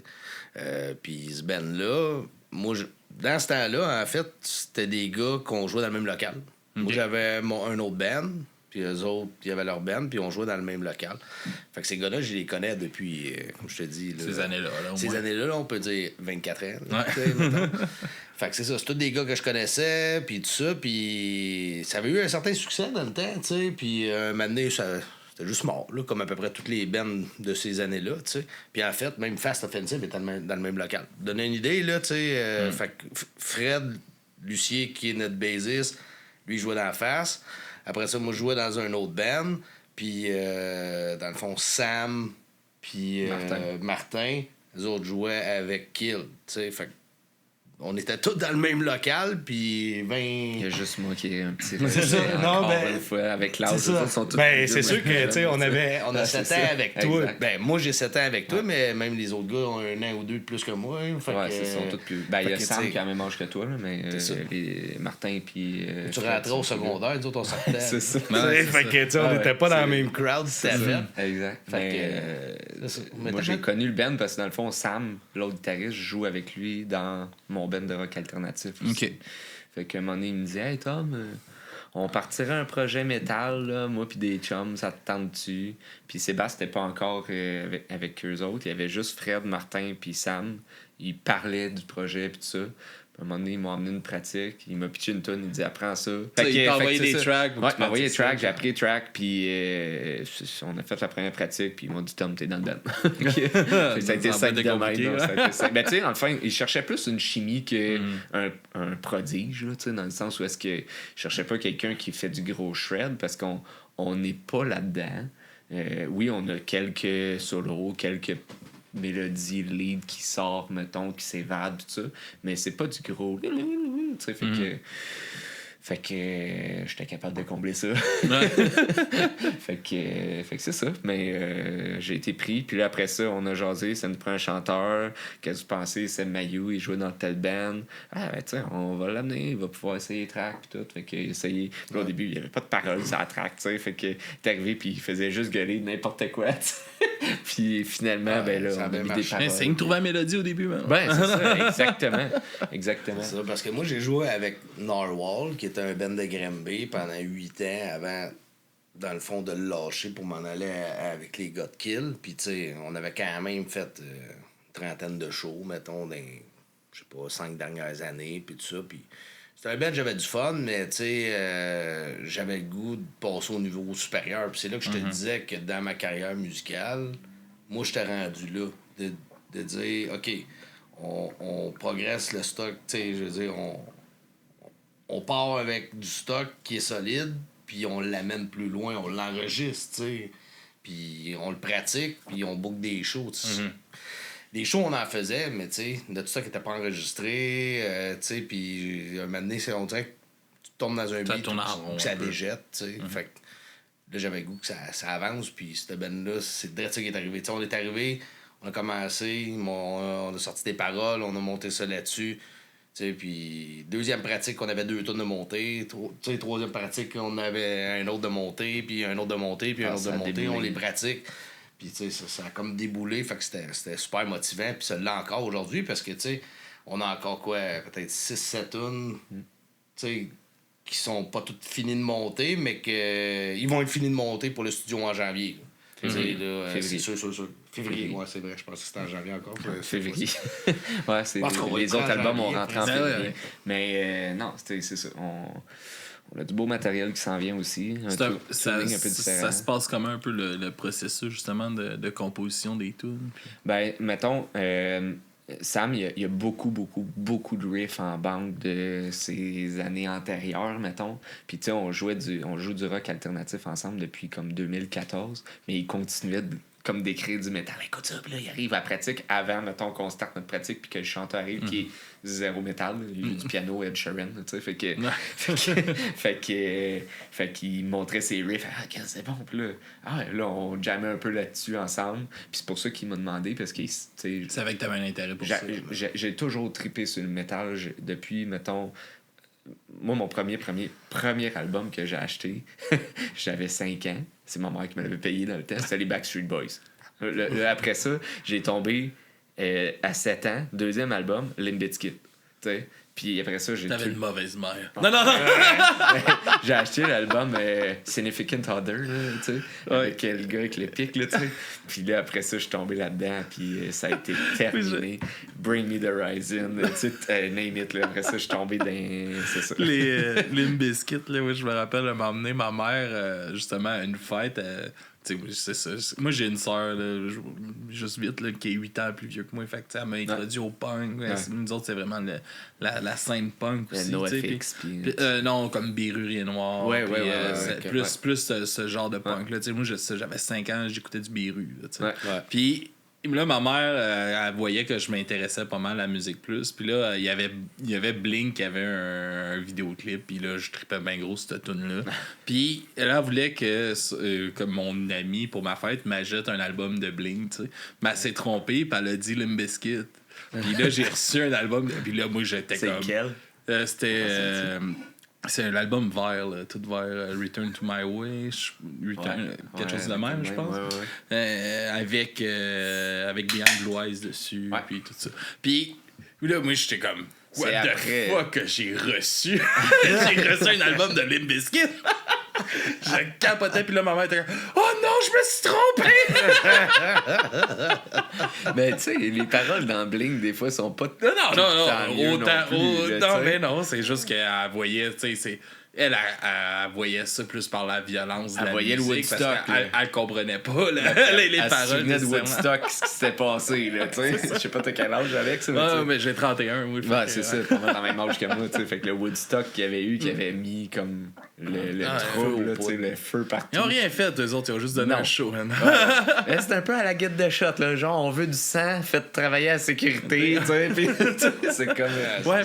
sais. Puis ce band-là, moi, dans ce temps-là, en fait, c'était des gars qu'on jouait dans le même local. Okay. Moi, j'avais un autre band, puis eux autres, il y avait leur band, puis on jouait dans le même local. Fait que ces gars-là, je les connais depuis, comme je te dis... Là, ces années-là, ces années-là, on peut dire 24 ans. Là, fait que c'est ça, c'est tous des gars que je connaissais, puis tout ça, puis ça avait eu un certain succès dans le temps, tu sais, puis un moment donné, c'était juste mort, là, comme à peu près toutes les bands de ces années-là, tu sais. Puis en fait, même Fast Offensive était dans le même local. Pour donner une idée, là, tu sais, fait que Fred Lucier, qui est notre bassiste, lui, il jouait dans la face. Après ça, moi, je jouais dans un autre band. Puis, dans le fond, Sam puis Martin, les autres jouaient avec Kill. Tu sais, fait on était tous dans le même local, puis Il y a juste moi qui ai un petit une fois avec l'âge. C'est sûr que, tu sais, on a 7 ans avec toi. Ben, moi, j'ai 7 ans avec toi, mais même les autres gars ont 1 an ou 2 de plus que moi. Ils sont tous plus... Ben, il y a Sam qui a le même âge que toi, là, mais Martin, puis... tu rentrais au secondaire, nous autres, on sortait. C'est ça. Fait que, tu sais, on n'était pas dans la même crowd, c'était fait. Exact. Moi, j'ai connu le band parce que, dans le fond, Sam, l'autre guitariste, joue avec lui dans mon band de rock alternatif aussi. OK. Fait qu'à un moment donné, il me dit « Hey, Tom, on partirait un projet métal, là, moi puis des chums, ça te tente-tu? » Puis Sébastien n'était pas encore avec eux autres. Il y avait juste Fred, Martin puis Sam. Ils parlaient du projet puis tout ça. À un moment donné, ils m'ont amené une pratique. Il m'a pitché une tonne. Il dit apprends ça. Il t'a envoyé des tracks. Ouais, il m'a envoyé des tracks. J'ai appris les tracks. Puis on a fait la première pratique. Puis ils m'ont dit Tom, t'es dans le band. Ça a été 5 de même. Mais tu sais, enfin, il cherchait plus une chimie qu'un prodige. Là, dans le sens où est-ce que je cherchais pas quelqu'un qui fait du gros shred parce qu'on n'est pas là-dedans. Oui, on a quelques solos, quelques mélodie lead qui sort, mettons, qui s'évade, tout ça, mais c'est pas du gros tu sais, fait que j'étais capable de combler ça. fait que c'est ça. Mais j'ai été pris. Puis là, après ça, on a jasé. Ça nous prend un chanteur. Qu'est-ce que vous pensez? C'est Mayou, il jouait dans tel band. Ah, ben, tu sais, on va l'amener. Il va pouvoir essayer les tracks. Puis tout. Fait qu'il essayait. Puis là, au début, il n'y avait pas de paroles sur la track. Tu sais. Fait que t'es arrivé. Puis il faisait juste gueuler n'importe quoi. Puis finalement, ben là, on a mis des paroles. C'est une trouver la mélodie au début, man. Ben, c'est ça. Exactement. C'est ça, parce que moi, j'ai joué avec Narwhal, qui était un band de Granby pendant 8 ans avant, dans le fond, de le lâcher pour m'en aller avec les gars de Kill. Puis, tu sais, on avait quand même fait une trentaine de shows, mettons, dans, je sais pas, 5 dernières années, puis tout ça. Puis, c'était un band, j'avais du fun, mais, tu sais, j'avais le goût de passer au niveau supérieur. Puis, c'est là que je te disais que dans ma carrière musicale, moi, j'étais rendu là, de dire, OK, on progresse le stock, tu sais, je veux dire, on part avec du stock qui est solide, puis on l'amène plus loin, on l'enregistre, tu sais. Puis on le pratique, puis on book des shows, tu sais. Des shows, on en faisait, mais tu sais, de tout ça qui n'était pas enregistré, tu sais, puis un moment donné, on dirait que tu tombes dans un beat, que ça déjette, tu sais. Fait que là, j'avais le goût que ça avance, puis cette band-là, c'est direct ça qui est arrivé. Tu sais, on est arrivé, on a commencé, on a sorti des paroles, on a monté ça là-dessus. Puis deuxième pratique, on avait 2 tonnes de montée. Troisième pratique, on avait un autre de montée, puis un autre de montée, puis un autre de montée. On les pratique. Puis ça a comme déboulé, fait que c'était super motivant. Puis ça l'est encore aujourd'hui, parce que on a encore peut-être 6-7 tonnes qui sont pas toutes finies de monter, mais qu'ils vont être finis de monter pour le studio en janvier. C'est sûr. Février, ouais, c'est vrai, je pense que c'était en janvier encore. Février. Ouais, c'est les autres albums ont rentré en février. Ouais. Mais non, c'est ça. On a du beau matériel qui s'en vient aussi. Ça se passe comment un peu le processus justement de composition des tunes? Ben, mettons, Sam, il y a beaucoup de riffs en banque de ces années antérieures, mettons. Puis, tu sais, on joue du rock alternatif ensemble depuis comme 2014, mais il continuait comme d'écrire du métal. Écoute ça, puis là, il arrive à la pratique avant, mettons, qu'on starte notre pratique, puis que le chanteur arrive, qui est zéro métal. Il joue du piano, Ed Sheeran, tu sais. Fait qu'il montrait ses riffs. Ah, c'est bon, puis là, on jammait un peu là-dessus ensemble. Puis c'est pour ça qu'il m'a demandé, parce que, tu sais... Il savait que t'avais un intérêt pour ça. J'ai toujours trippé sur le métal depuis, mettons... Moi, mon premier album que j'ai acheté, j'avais 5 ans. C'est ma mère qui me l'avait payé dans le temps. C'était les Backstreet Boys. Après ça, j'ai tombé à 7 ans, 2e album, Limp Bizkit. Puis après ça, T'avais une mauvaise mère. Non. J'ai acheté l'album Significant Other, tu sais, avec le gars avec le pic, là, tu sais. Puis là, après ça, je suis tombé là-dedans, puis ça a été terminé. Bring Me the Horizon, tu sais, name it, là. Après ça, je suis tombé dans... C'est ça. Les Limp Bizkit, là, oui, je me rappelle, elle m'a emmené ma mère, justement, à une fête... c'est ça. Moi, j'ai une sœur, juste vite, là, qui est 8 ans plus vieux que moi. Fait que, elle m'a introduit au punk. Nous autres, c'est vraiment la scène punk aussi. NoFX. Non, comme Bérurier Noir. Plus ce genre de punk. Là. Moi, j'avais 5 ans, j'écoutais du Béru. Puis Là, ma mère, elle voyait que je m'intéressais pas mal à la musique plus. Puis là, il y avait Blink qui avait un vidéoclip. Puis là, je tripais bien gros cette tune-là. Puis elle voulait que mon ami, pour ma fête, m'achète un album de Blink, tu sais. Mais elle s'est trompée, puis elle a dit Limp Bizkit. Puis là, j'ai reçu un album. Puis là, moi, j'étais comme... C'est quel? C'est l'album vert, là, tout vert, Return to My Way, quelque chose de même, je pense. Avec Beyond Blue Eyes dessus, puis tout ça. Puis là, moi, j'étais comme, what the fuck que j'ai reçu? J'ai reçu un album de Limp Bizkit. Je capotais, puis là, ma mère était comme, oh non, je me suis trompé! Mais tu sais, les paroles dans Blink, des fois, sont pas non, c'est juste qu'elle voyait, tu sais, elle voyait ça plus par la violence de la voyait musique, le Woodstock, parce qu'elle comprenait pas les elle paroles. Elle se souvenait de Woodstock, ce qui s'était passé, là, tu sais. Je sais pas t'as quel âge, Alex. Mais j'ai 31, oui. C'est ça, pas mal dans le même âge que moi, tu sais. Fait que le Woodstock qu'il y avait eu, qui avait mis comme le trouble, là, tu sais, le feu partout. Ils ont rien fait, eux autres, ils ont juste donné un show. C'est un peu à la guide de shot, là, genre, on veut du sang, faites travailler à la sécurité, tu sais. Puis c'est comme...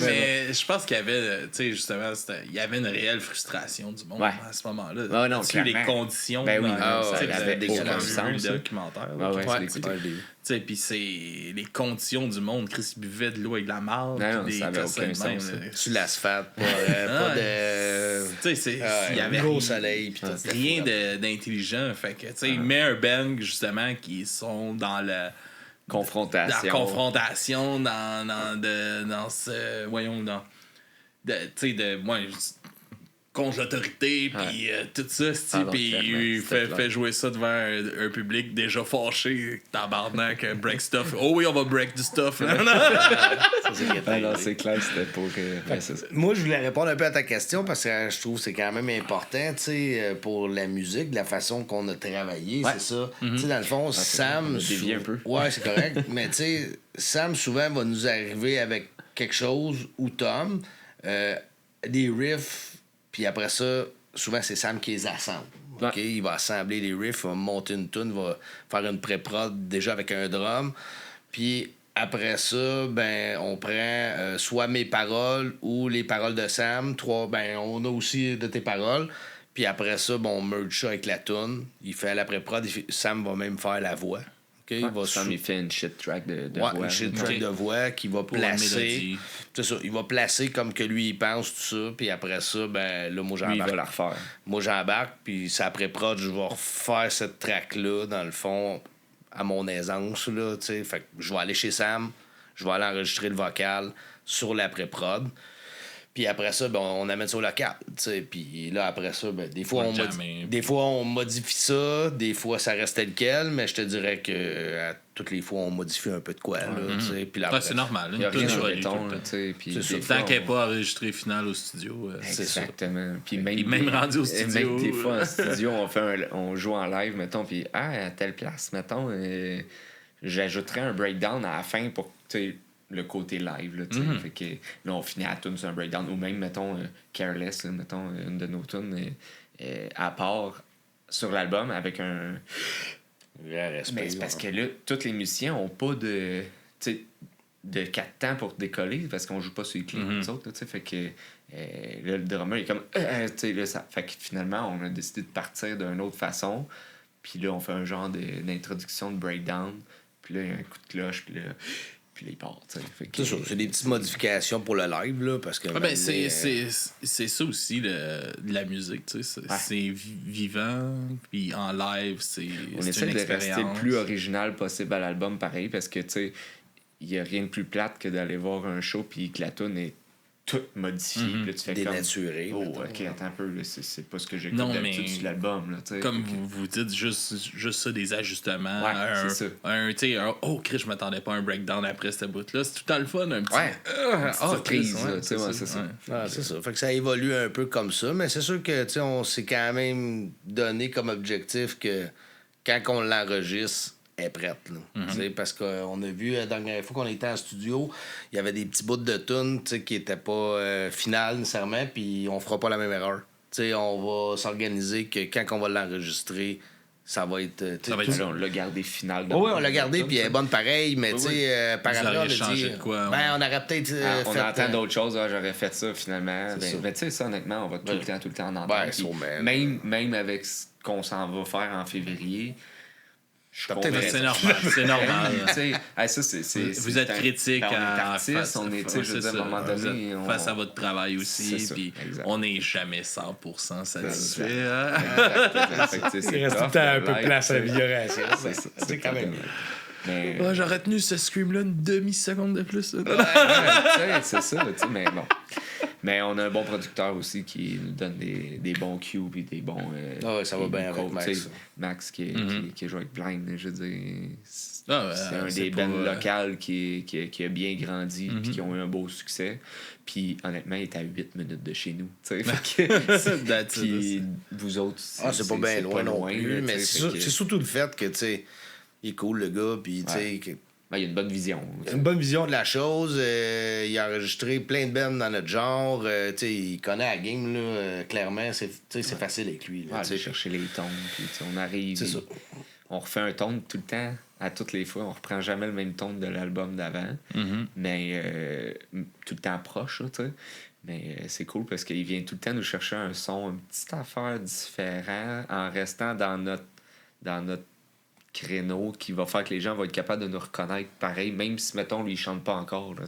mais je pense qu'il y avait, tu sais, justement, il y avait une réelle frustration du monde à ce moment-là. Non, les conditions. Ben oui, ça avait des documentaires. Puis c'est les conditions du monde. Chris buvait de l'eau avec de la marde. Des sur l'asphalte. Pas de... Tu sais, il y avait gros soleil. Rien d'intelligent. Fait que, tu sais, il met un band, justement, qui sont dans la confrontation, dans ce... Voyons, tu sais, contre l'autorité, puis tout ça, puis il fait jouer ça devant un public déjà fâché, tabarnak, break stuff. Oh oui, on va break du stuff. Non, c'est clair, c'était pour... Moi, je voulais répondre un peu à ta question, parce que je trouve que c'est quand même important, tu sais, pour la musique, de la façon qu'on a travaillé, c'est ça. Tu sais, dans le fond, Sam... un peu. Ouais, c'est correct, mais tu sais, Sam, souvent, va nous arriver avec quelque chose, ou Tom, des riffs. Puis après ça, souvent, c'est Sam qui les assemble. Okay? Il va assembler les riffs, il va monter une tune, il va faire une pré-prod déjà avec un drum. Puis après ça, ben, on prend soit mes paroles ou les paroles de Sam. On a aussi de tes paroles. Puis après ça, on merge ça avec la tune. Il fait la pré-prod. Sam va même faire la voix. Okay, il fait une shit track de voix. Une shit track de voix qu'il va placer. C'est ça, il va placer comme que lui il pense, tout ça. Puis après ça, ben là, moi j'embarque. Il va la refaire. Moi j'embarque, puis c'est après prod, je vais refaire cette track-là, dans le fond, à mon aisance, là, tu sais. Fait que je vais aller chez Sam, je vais aller enregistrer le vocal sur l'après-prod. Puis après ça, on amène ça au local. Puis là, après ça, des fois, on modifie ça, des fois, ça reste tel quel, mais je te dirais que toutes les fois, on modifie un peu de quoi. Puis là, c'est normal. Il n'y a rien sur le ton. Tant qu'elle n'est pas enregistrée finale au studio. Exactement. Puis même rendu au studio. Même des fois, en studio, on joue en live, mettons, puis à telle place, mettons, j'ajouterais un breakdown à la fin pour le côté live, là, fait que là, on finit à tune sur un breakdown, ou même, mettons, Careless, là, mettons, une de nos tunes, à part sur l'album, avec un... Mais c'est parce que là, tous les musiciens ont pas de 4 temps pour décoller, parce qu'on joue pas sur les clés, nous autres, là, fait que là, le drummer, il est comme... là, ça... Fait que finalement, on a décidé de partir d'une autre façon, puis là, on fait un genre d'introduction de breakdown, puis là, il y a un coup de cloche, puis là... Puis là, il part. C'est des petites modifications pour le live, là, parce que... c'est ça aussi, de la musique, c'est vivant, puis en live, c'est on essaie de rester le plus original possible à l'album, pareil, parce que, tu sais, il n'y a rien de plus plate que d'aller voir un show, puis que la tune est toute modifiée. Puis là, tu fais dénaturé. OK, attends un peu, là, c'est pas ce que j'écoute d'habitude sur l'album. Là, comme vous dites, juste ça, des ajustements. C'est ça. Oh, Chris, je m'attendais pas à un breakdown après cette bout-là. C'est tout le temps le fun, un petit... crise, c'est ça. C'est ça. Fait que ça évolue un peu comme ça, mais c'est sûr que, tu sais, on s'est quand même donné comme objectif que quand on l'enregistre, est prête. Là. Parce qu'on a vu la dernière fois qu'on était en studio, il y avait des petits bouts de tunes qui n'étaient pas finales nécessairement, puis on fera pas la même erreur. On va s'organiser que quand on va l'enregistrer, ça va être... on l'a gardé final. Oui, on l'a gardé, puis elle est bonne pareil, mais tu sais, par après, on a dit... quoi, on aurait peut-être on entend d'autres choses, j'aurais fait ça, finalement. Mais tu sais, ça, honnêtement, on va tout le temps en entendre. Même avec ce qu'on s'en va faire en février... C'est normal. C'est normal. Vous êtes critique on est je veux dire, à un moment donné. Face à votre travail aussi. Puis on n'est jamais 100% satisfait. Il reste tout le temps un peu place à l'amélioration. C'est quand même. J'aurais tenu ce scream-là une demi-seconde de plus. C'est ça, mais bon. Mais on a un bon producteur aussi qui nous donne des bons cues et des bons... ça va bien avec Max. Max qui joue avec Blind, je veux dire. C'est un des bands locales qui a bien grandi et qui ont eu un beau succès. Puis honnêtement, il est à 8 minutes de chez nous. Puis vous autres, c'est pas bien loin non plus. Mais c'est surtout le fait que, tu sais, il est cool le gars, puis tu sais... Il y a une bonne vision. Une bonne vision de la chose. Il a enregistré plein de bands dans notre genre. Il connaît la game, là, clairement. C'est facile avec lui. Là, chercher les tones. Puis on arrive. C'est ça. On refait un tone tout le temps. À toutes les fois. On reprend jamais le même tone de l'album d'avant. Mais tout le temps proche. Là, mais c'est cool parce qu'il vient tout le temps nous chercher un son, une petite affaire différent en restant dans notre créneau qui va faire que les gens vont être capables de nous reconnaître pareil, même si, mettons, lui, il chante pas encore. Là,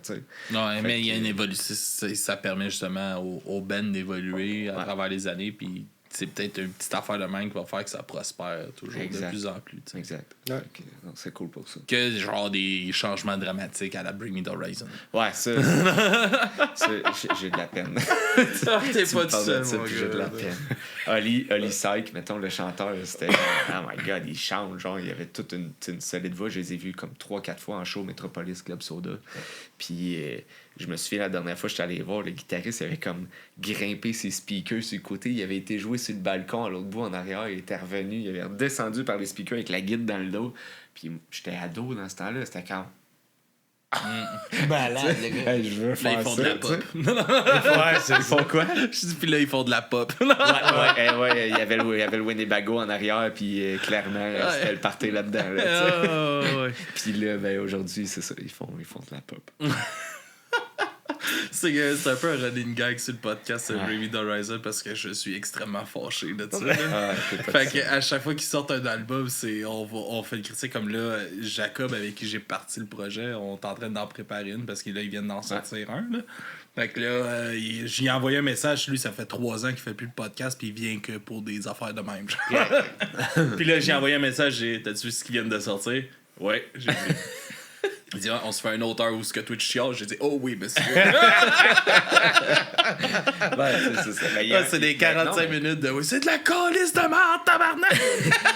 non, mais il y a une évolution. Ça permet justement au band d'évoluer à travers les années, puis c'est peut-être une petite affaire de même qui va faire que ça prospère toujours de plus en plus. T'sais. Exact. Ouais. Non, c'est cool pour ça. Que genre des changements dramatiques à la Bring Me the Horizon. Ouais, ça j'ai de la peine. T'es pas tout seul, mon gars. J'ai de la peine. Oli Syke, mettons, le chanteur, c'était... Oh my God, il chante, genre, il avait toute une solide voix. Je les ai vus comme 3-4 fois en show au Metropolis Club Soda. Puis... je me souviens, la dernière fois que j'étais allé voir, le guitariste, il avait comme grimpé ses speakers sur le côté. Il avait été joué sur le balcon à l'autre bout en arrière. Il était revenu. Il avait redescendu par les speakers avec la guide dans le dos. Puis j'étais ado dans ce temps-là. C'était quand... Malade, les gars. Hey, je veux faire là, ils font de la pop. Ils font quoi? Je dis, puis là, ils font de la pop. ouais, il y avait le Winnebago en arrière, puis clairement, c'était le party là-dedans. Là, puis là, aujourd'hui, c'est ça. Ils font de la pop. C'est un peu un running gag sur le podcast Bring Me the Horizon parce que je suis extrêmement fâché de ça. Fait que à chaque fois qu'ils sortent un album, on fait une critique comme là. Jacob, avec qui j'ai parti le projet, on est en train d'en préparer une parce qu'il vient d'en sortir un. Là. Fait que là, j'ai envoyé un message. Lui, ça fait 3 ans qu'il fait plus le podcast, puis il vient que pour des affaires de même. Puis là, j'ai envoyé un message. T'as-tu vu ce qu'ils viennent de sortir? Ouais, j'ai vu. Il dit, on se fait un autre heure où ce que Twitch chiale. J'ai dit, oh oui, monsieur. C'est des 45 minutes de, c'est de la calice de merde, tabarnak!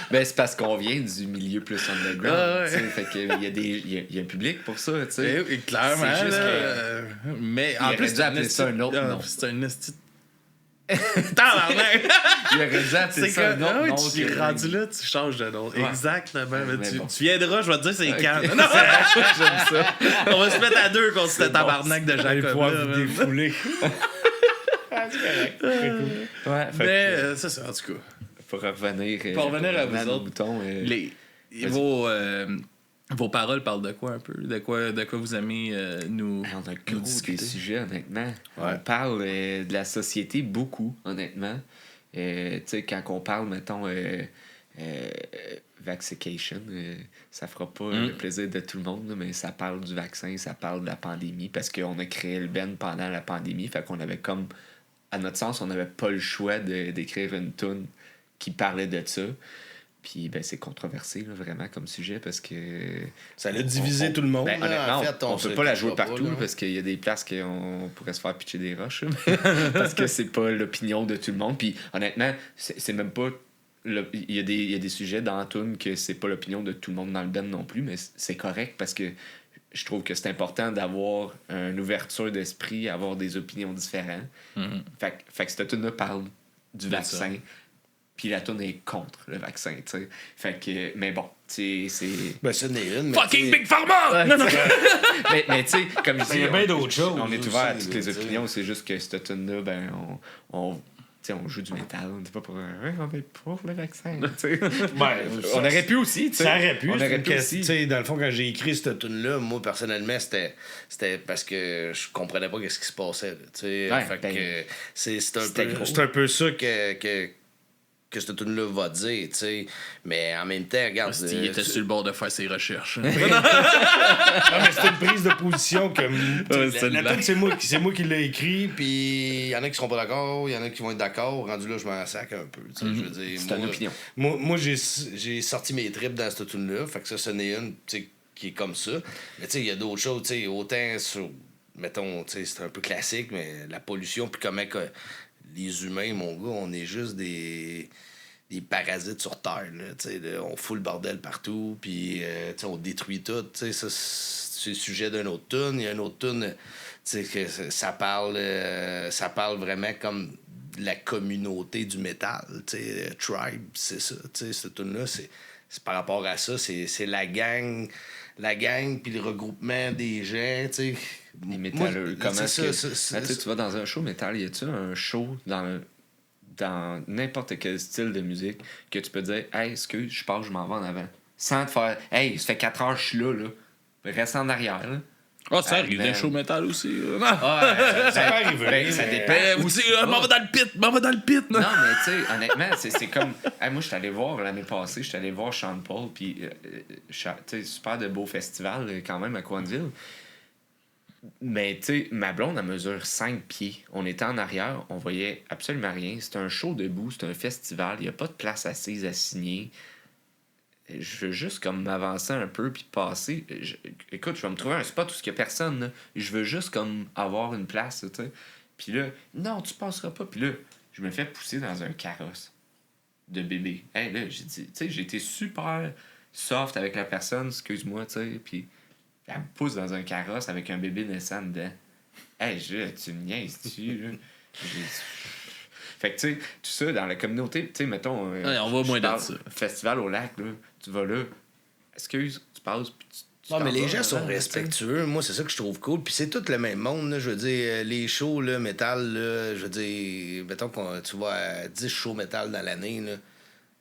C'est parce qu'on vient du milieu plus underground. Fait qu'il y a un public pour ça, tu sais. Clairement. C'est juste que, mais en plus, tu appeler ça un autre nom. C'est un esti. Tabarnak! Il aurait dû appeler ça un autre nom. Tu es rendu là, tu changes de nom. Exactement. Tu viendras, je vais te dire c'est quand. Non, j'aime ça. On va se mettre à 2 contre ce tabarnak de Jacob. Pouvoir vous défouler. C'est correct. Mais c'est ça, en tout cas. Pour revenir à vous autres. Vos paroles parlent de quoi un peu? De quoi vous aimez nous on a gros des sujets, honnêtement. On parle de la société beaucoup, honnêtement. Tu sais, quand on parle, mettons, vaccination, ça fera pas le plaisir de tout le monde, là, mais ça parle du vaccin, ça parle de la pandémie, parce qu'on a créé le band pendant la pandémie, fait qu'on avait comme, à notre sens, on n'avait pas le choix d'écrire une tune qui parlait de ça. Puis c'est controversé là, vraiment comme sujet parce que ça a divisé tout le monde. Honnêtement, en fait, on peut pas la jouer partout là, parce qu'il y a des places qu'on pourrait se faire pitcher des roches parce que c'est pas l'opinion de tout le monde. Puis honnêtement, c'est même pas il y a des sujets dans la tune que c'est pas l'opinion de tout le monde dans le band non plus, mais c'est correct parce que je trouve que c'est important d'avoir une ouverture d'esprit, avoir des opinions différentes. Fait que cette tune-là parle du vaccin. Puis la tourne est contre le vaccin, tu sais. Fait que, mais bon, tu sais, c'est... ça n'est une, fucking Big Pharma! Non. mais tu sais, comme je dis... Il y a bien d'autres choses. On est ouvert à toutes les opinions, c'est juste que cette tune-là, sais, on joue du métal, on dit pas pour le vaccin. On aurait pu aussi, tu sais. Ça aurait pu. On aurait pu aussi. Dans le fond, quand j'ai écrit cette tune-là, moi, personnellement, c'était parce que je comprenais pas ce qui se passait. C'est un peu ça que cette tune-là va dire, tu sais. Mais en même temps, regarde... il était sur le bord de faire ses recherches. Non, mais c'est une prise de position que... la tune, c'est moi qui l'ai écrit, puis il y en a qui seront pas d'accord, il y en a qui vont être d'accord. Rendu là, je m'en sac un peu, je veux dire... C'est une opinion. Moi j'ai sorti mes tripes dans cette tune-là, fait que ça, c'en est une, tu sais, qui est comme ça. Mais tu sais, il y a d'autres choses, tu sais, autant sur... Mettons, tu sais, c'est un peu classique, mais la pollution, puis comment... Les humains, mon gars, on est juste des parasites sur Terre. Là, on fout le bordel partout, puis on détruit tout. Ça, c'est le sujet d'une autre tune. Il y a une autre tune, que ça parle vraiment comme de la communauté du métal. Tribe, c'est ça. Cette tune-là, c'est par rapport à ça. C'est la gang, puis le regroupement des gens, tu sais. Les métalleux. Comment tu vas dans un show métal, y a-tu un show dans n'importe quel style de musique que tu peux dire, hey, excuse, je pars, je m'en vais en avant. Sans te faire, hey, ça fait 4 heures que je suis là. Reste en arrière, là. Ah, ça arrive, des shows métal aussi. Ça peut arriver. Ça dépend. Aussi, m'en va dans le pit. Non, mais tu sais, honnêtement, c'est comme. Moi, je suis allé voir l'année passée, je suis allé voir Sean Paul, puis tu sais, super de beau festival quand même à Coinville. Mais tu sais, ma blonde, elle mesure 5 pieds. On était en arrière, on voyait absolument rien. C'était un show debout, c'était un festival, il n'y a pas de place assise à signer. Je veux juste comme m'avancer un peu puis passer. Écoute, je vais me trouver un spot où il n'y a personne. Là. Je veux juste comme avoir une place, tu sais. Puis là, non, tu passeras pas. Puis là, je me fais pousser dans un carrosse de bébé. Hey, là, j'ai dit, tu sais, j'ai été super soft avec la personne, excuse-moi, tu sais. Puis elle me pousse dans un carrosse avec un bébé naissant dedans. Hey, tu me niaises-tu, là? Fait que, tu sais, tout ça, dans la communauté, tu sais, mettons... on va moins dans ça. Festival au lac, là, tu vas là, excuse, tu passes, puis tu non, mais les gens sont respectueux. Moi, c'est ça que je trouve cool. Puis c'est tout le même monde, là, je veux dire, les shows, là, métal, là, je veux dire, mettons que tu vas à 10 shows métal dans l'année, là.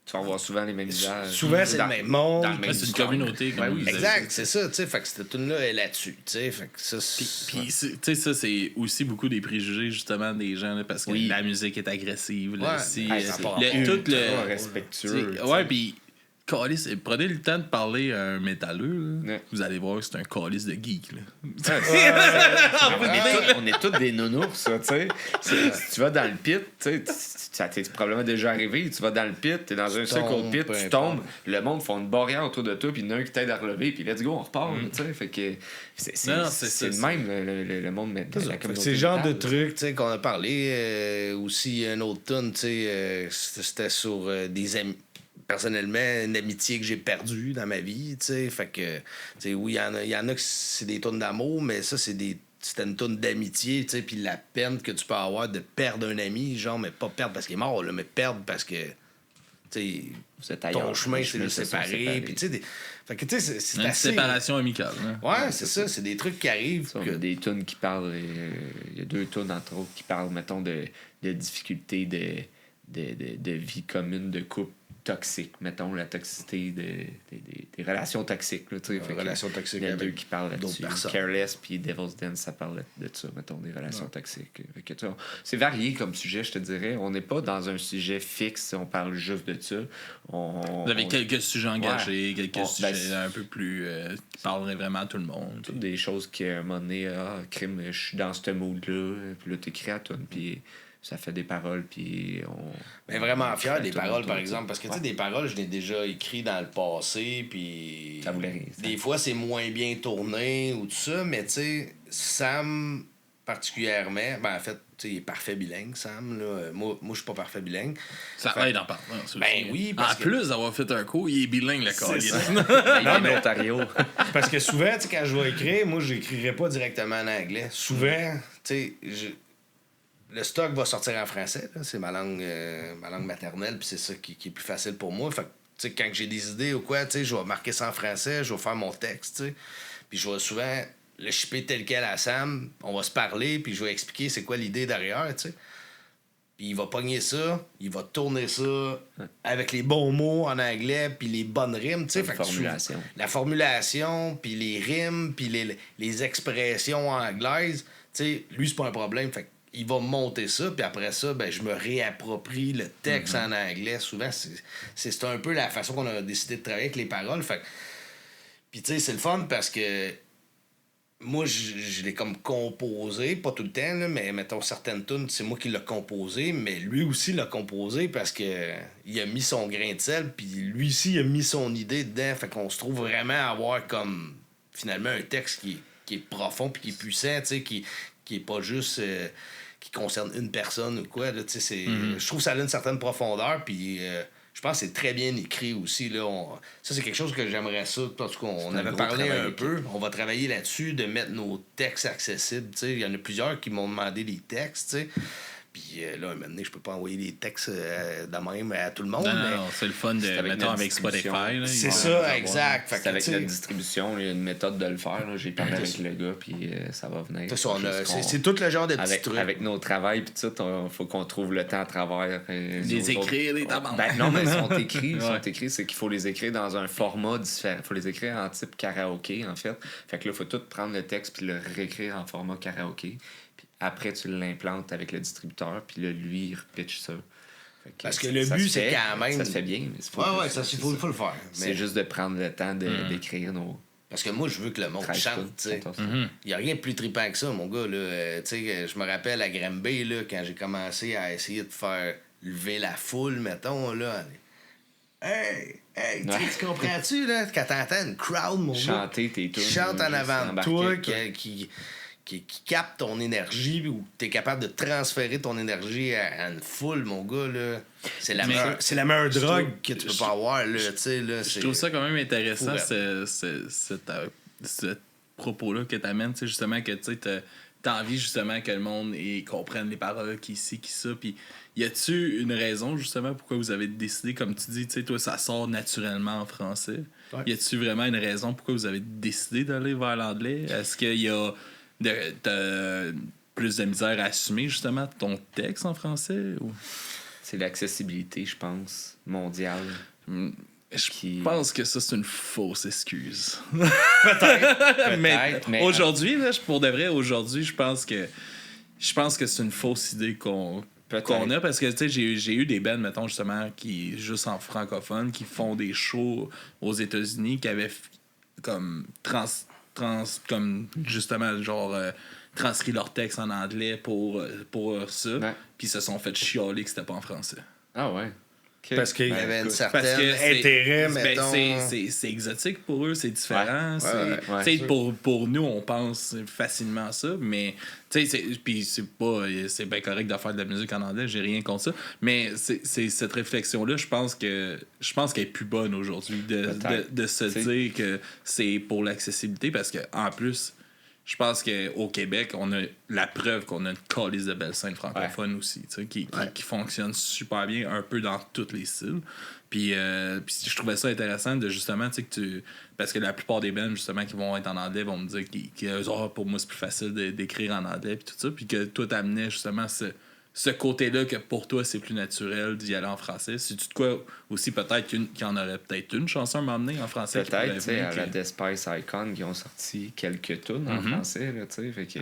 Tu vas voir souvent les mêmes visages. Souvent, c'est le même monde. C'est une communauté. Ben oui, exact, c'est ça, tu sais. Fait que cette tune-là est là-dessus, tu sais. Fait que ça, puis tu sais, ça, c'est aussi beaucoup des préjugés, justement, des gens, là, parce que la musique est agressive. Là, c'est tout le respectueux. Ouais, puis prenez le temps de parler à un métalleux, là. Vous allez voir que c'est un calice de geek. Là. On est tous des nounours, ça, tu sais. Si tu vas dans le pit, tu sais, ça t'est probablement déjà arrivé, tu vas dans le pit, t'es dans un circle pit, tu tombes, le monde fait une barrière autour de toi, puis il y en a un qui t'aide à relever, puis let's go, on repart, tu sais. Fait que c'est le même, le monde métal. C'est le genre de truc, tu sais, qu'on a parlé. Aussi, une autre tune, tu sais, c'était sur des amis. Personnellement, une amitié que j'ai perdue dans ma vie, tu sais. Fait que, tu sais, oui, il y en a que c'est des tunes d'amour, mais ça, c'était une tune d'amitié, tu sais. Puis la peine que tu peux avoir de perdre un ami, genre, mais pas perdre parce qu'il est mort, là, mais perdre parce que, tu sais, ton chemin s'est séparé. Puis, tu sais, fait que, tu sais, c'est une assez... séparation amicale. Hein? Ouais, c'est ça. C'est des trucs qui arrivent. Il y a des tunes qui parlent... Il y a 2 tunes, entre autres, qui parlent, mettons, de difficultés de vie commune, de couple toxique, mettons, la toxicité des relations toxiques. Là, relations toxiques. Il y a 2 qui parlent là-dessus. Careless puis Devil's Dance, ça parle de ça, mettons, des relations toxiques. C'est varié comme sujet, je te dirais. On n'est pas dans un sujet fixe, on parle juste de ça. Vous avez quelques sujets engagés, quelques sujets un peu plus qui parleraient vraiment à tout le monde. Toutes des choses qui, à un moment donné, crime, je suis dans ce mood-là, puis là, t'écris à toi, puis ça fait des paroles, puis mais vraiment fier des paroles, par exemple, parce que, tu sais, des paroles, je l'ai déjà écrit dans le passé, puis ça voulait rien. Des fois, c'est moins bien tourné ou tout ça, mais, tu sais, Sam, particulièrement, ben, en fait, tu sais, il est parfait bilingue, Sam, là. Moi, je suis pas parfait bilingue. Ça aide en parlant. Ben oui, parce que... plus d'avoir fait un cours, il est bilingue, le calice. Non, mais Ontario. Parce que souvent, tu sais, quand je vais écrire, moi, j'écrirai pas directement en anglais. Souvent, tu sais, le stock va sortir en français, là. C'est ma langue maternelle, puis c'est ça qui est plus facile pour moi. Fait que, tu sais, quand j'ai des idées ou quoi, tu sais, je vais marquer ça en français, je vais faire mon texte, tu sais. Puis je vais souvent le shipper tel quel à Sam, on va se parler, puis je vais expliquer c'est quoi l'idée derrière, tu sais. Puis il va pogner ça, il va tourner ça avec les bons mots en anglais, puis les bonnes rimes, tu sais. La formulation. La formulation, puis les rimes, puis les expressions anglaises, tu sais, lui, c'est pas un problème. Fait il va monter ça, puis après ça, ben, je me réapproprie le texte en anglais. Souvent, c'est un peu la façon qu'on a décidé de travailler avec les paroles. Fait puis tu sais, c'est le fun parce que moi, je l'ai comme composé, pas tout le temps, là, mais mettons certaines tunes, c'est moi qui l'ai composé, mais lui aussi l'a composé parce que il a mis son grain de sel, puis lui aussi il a mis son idée dedans. Fait qu'on se trouve vraiment avoir comme finalement un texte qui est profond puis qui est puissant, tu sais, qui est pas juste qui concerne une personne ou quoi. Là, je trouve que ça a une certaine profondeur, puis je pense que c'est très bien écrit aussi. Là. Ça, c'est quelque chose que j'aimerais ça. Parce qu'on avait parlé un peu. On va travailler là-dessus, de mettre nos textes accessibles. Il y en a plusieurs qui m'ont demandé des textes. T'sais. Puis là, un moment donné, je peux pas envoyer des textes de même à tout le monde. Non, c'est le fun de mettons avec Spotify. Là, c'est ça, exact. C'est avec notre distribution, il y a une méthode de le faire. Là. J'ai parlé avec le gars, puis ça va venir. C'est tout le genre de petits trucs. Avec nos travails, puis tout, il faut qu'on trouve le temps à travers. Les écrire, les tabards. Non, mais ils sont écrits. C'est qu'il faut les écrire dans un format différent. Il faut les écrire en type karaoké, en fait. Fait que là, il faut tout prendre le texte, puis le réécrire en format karaoké. Après, tu l'implantes avec le distributeur, puis là, lui, il repitch ça. Parce que le but, c'est quand même... Ça se fait bien, mais faut le faire. C'est juste de prendre le temps d'écrire nos... Parce que moi, je veux que le monde chante, tu sais. Il n'y a rien de plus trippant que ça, mon gars, là. Tu sais, je me rappelle à Granby, là, quand j'ai commencé à essayer de faire lever la foule, mettons, là. Hey, tu comprends-tu, là? Quand t'entends une crowd, mon gars... Chanter tes tunes. Qui chante en avant de toi, qui capte ton énergie ou t'es capable de transférer ton énergie à une foule, mon gars, là. C'est la meilleure drogue que tu peux pas avoir, là, tu sais, là. Je trouve ça quand même intéressant, ce propos-là que t'amènes, tu sais, justement, que tu t'as envie, justement, que le monde comprenne les paroles, qui ci, qui ça, puis y a-tu une raison, justement, pourquoi vous avez décidé, comme tu dis, tu sais, toi, ça sort naturellement en français. Ouais. Y a-tu vraiment une raison pourquoi vous avez décidé d'aller vers l'anglais? Est-ce qu'il y a t'as plus de misère à assumer justement ton texte en français ou? C'est l'accessibilité, je pense, mondiale. Je pense que ça, c'est une fausse excuse. Peut-être. mais aujourd'hui, là, pour de vrai, aujourd'hui, je pense que c'est une fausse idée qu'on a parce que tu sais j'ai eu des bands mettons justement qui juste en francophone qui font des shows aux États-Unis qui avaient comme comme justement genre transcrit leur texte en anglais pour ça puis se sont fait chialer que c'était pas en français. Ah ouais. Okay. Parce qu'il y avait une certaine intérêt, mettons. C'est exotique pour eux, c'est différent. Pour nous, on pense facilement à ça, mais puis c'est bien correct de faire de la musique en anglais, j'ai rien contre ça. Mais c'est cette réflexion-là, je pense qu'elle est plus bonne aujourd'hui de se dire que c'est pour l'accessibilité parce que en plus. Je pense qu'au Québec, on a la preuve qu'on a une calice de belles scènes francophones aussi, qui fonctionne super bien un peu dans tous les styles. Puis je trouvais ça intéressant de justement, parce que la plupart des bands justement qui vont être en anglais vont me dire que pour moi c'est plus facile d'écrire en anglais puis tout ça, puis que toi t'amenais justement ce côté-là que pour toi c'est plus naturel d'y aller en français. C'est-tu de quoi aussi peut-être qu'il y en aurait peut-être une chanson à m'emmener en français? Peut-être, tu sais, à la The Spice Icon qui ont sorti quelques tunes en français, tu sais, fait que...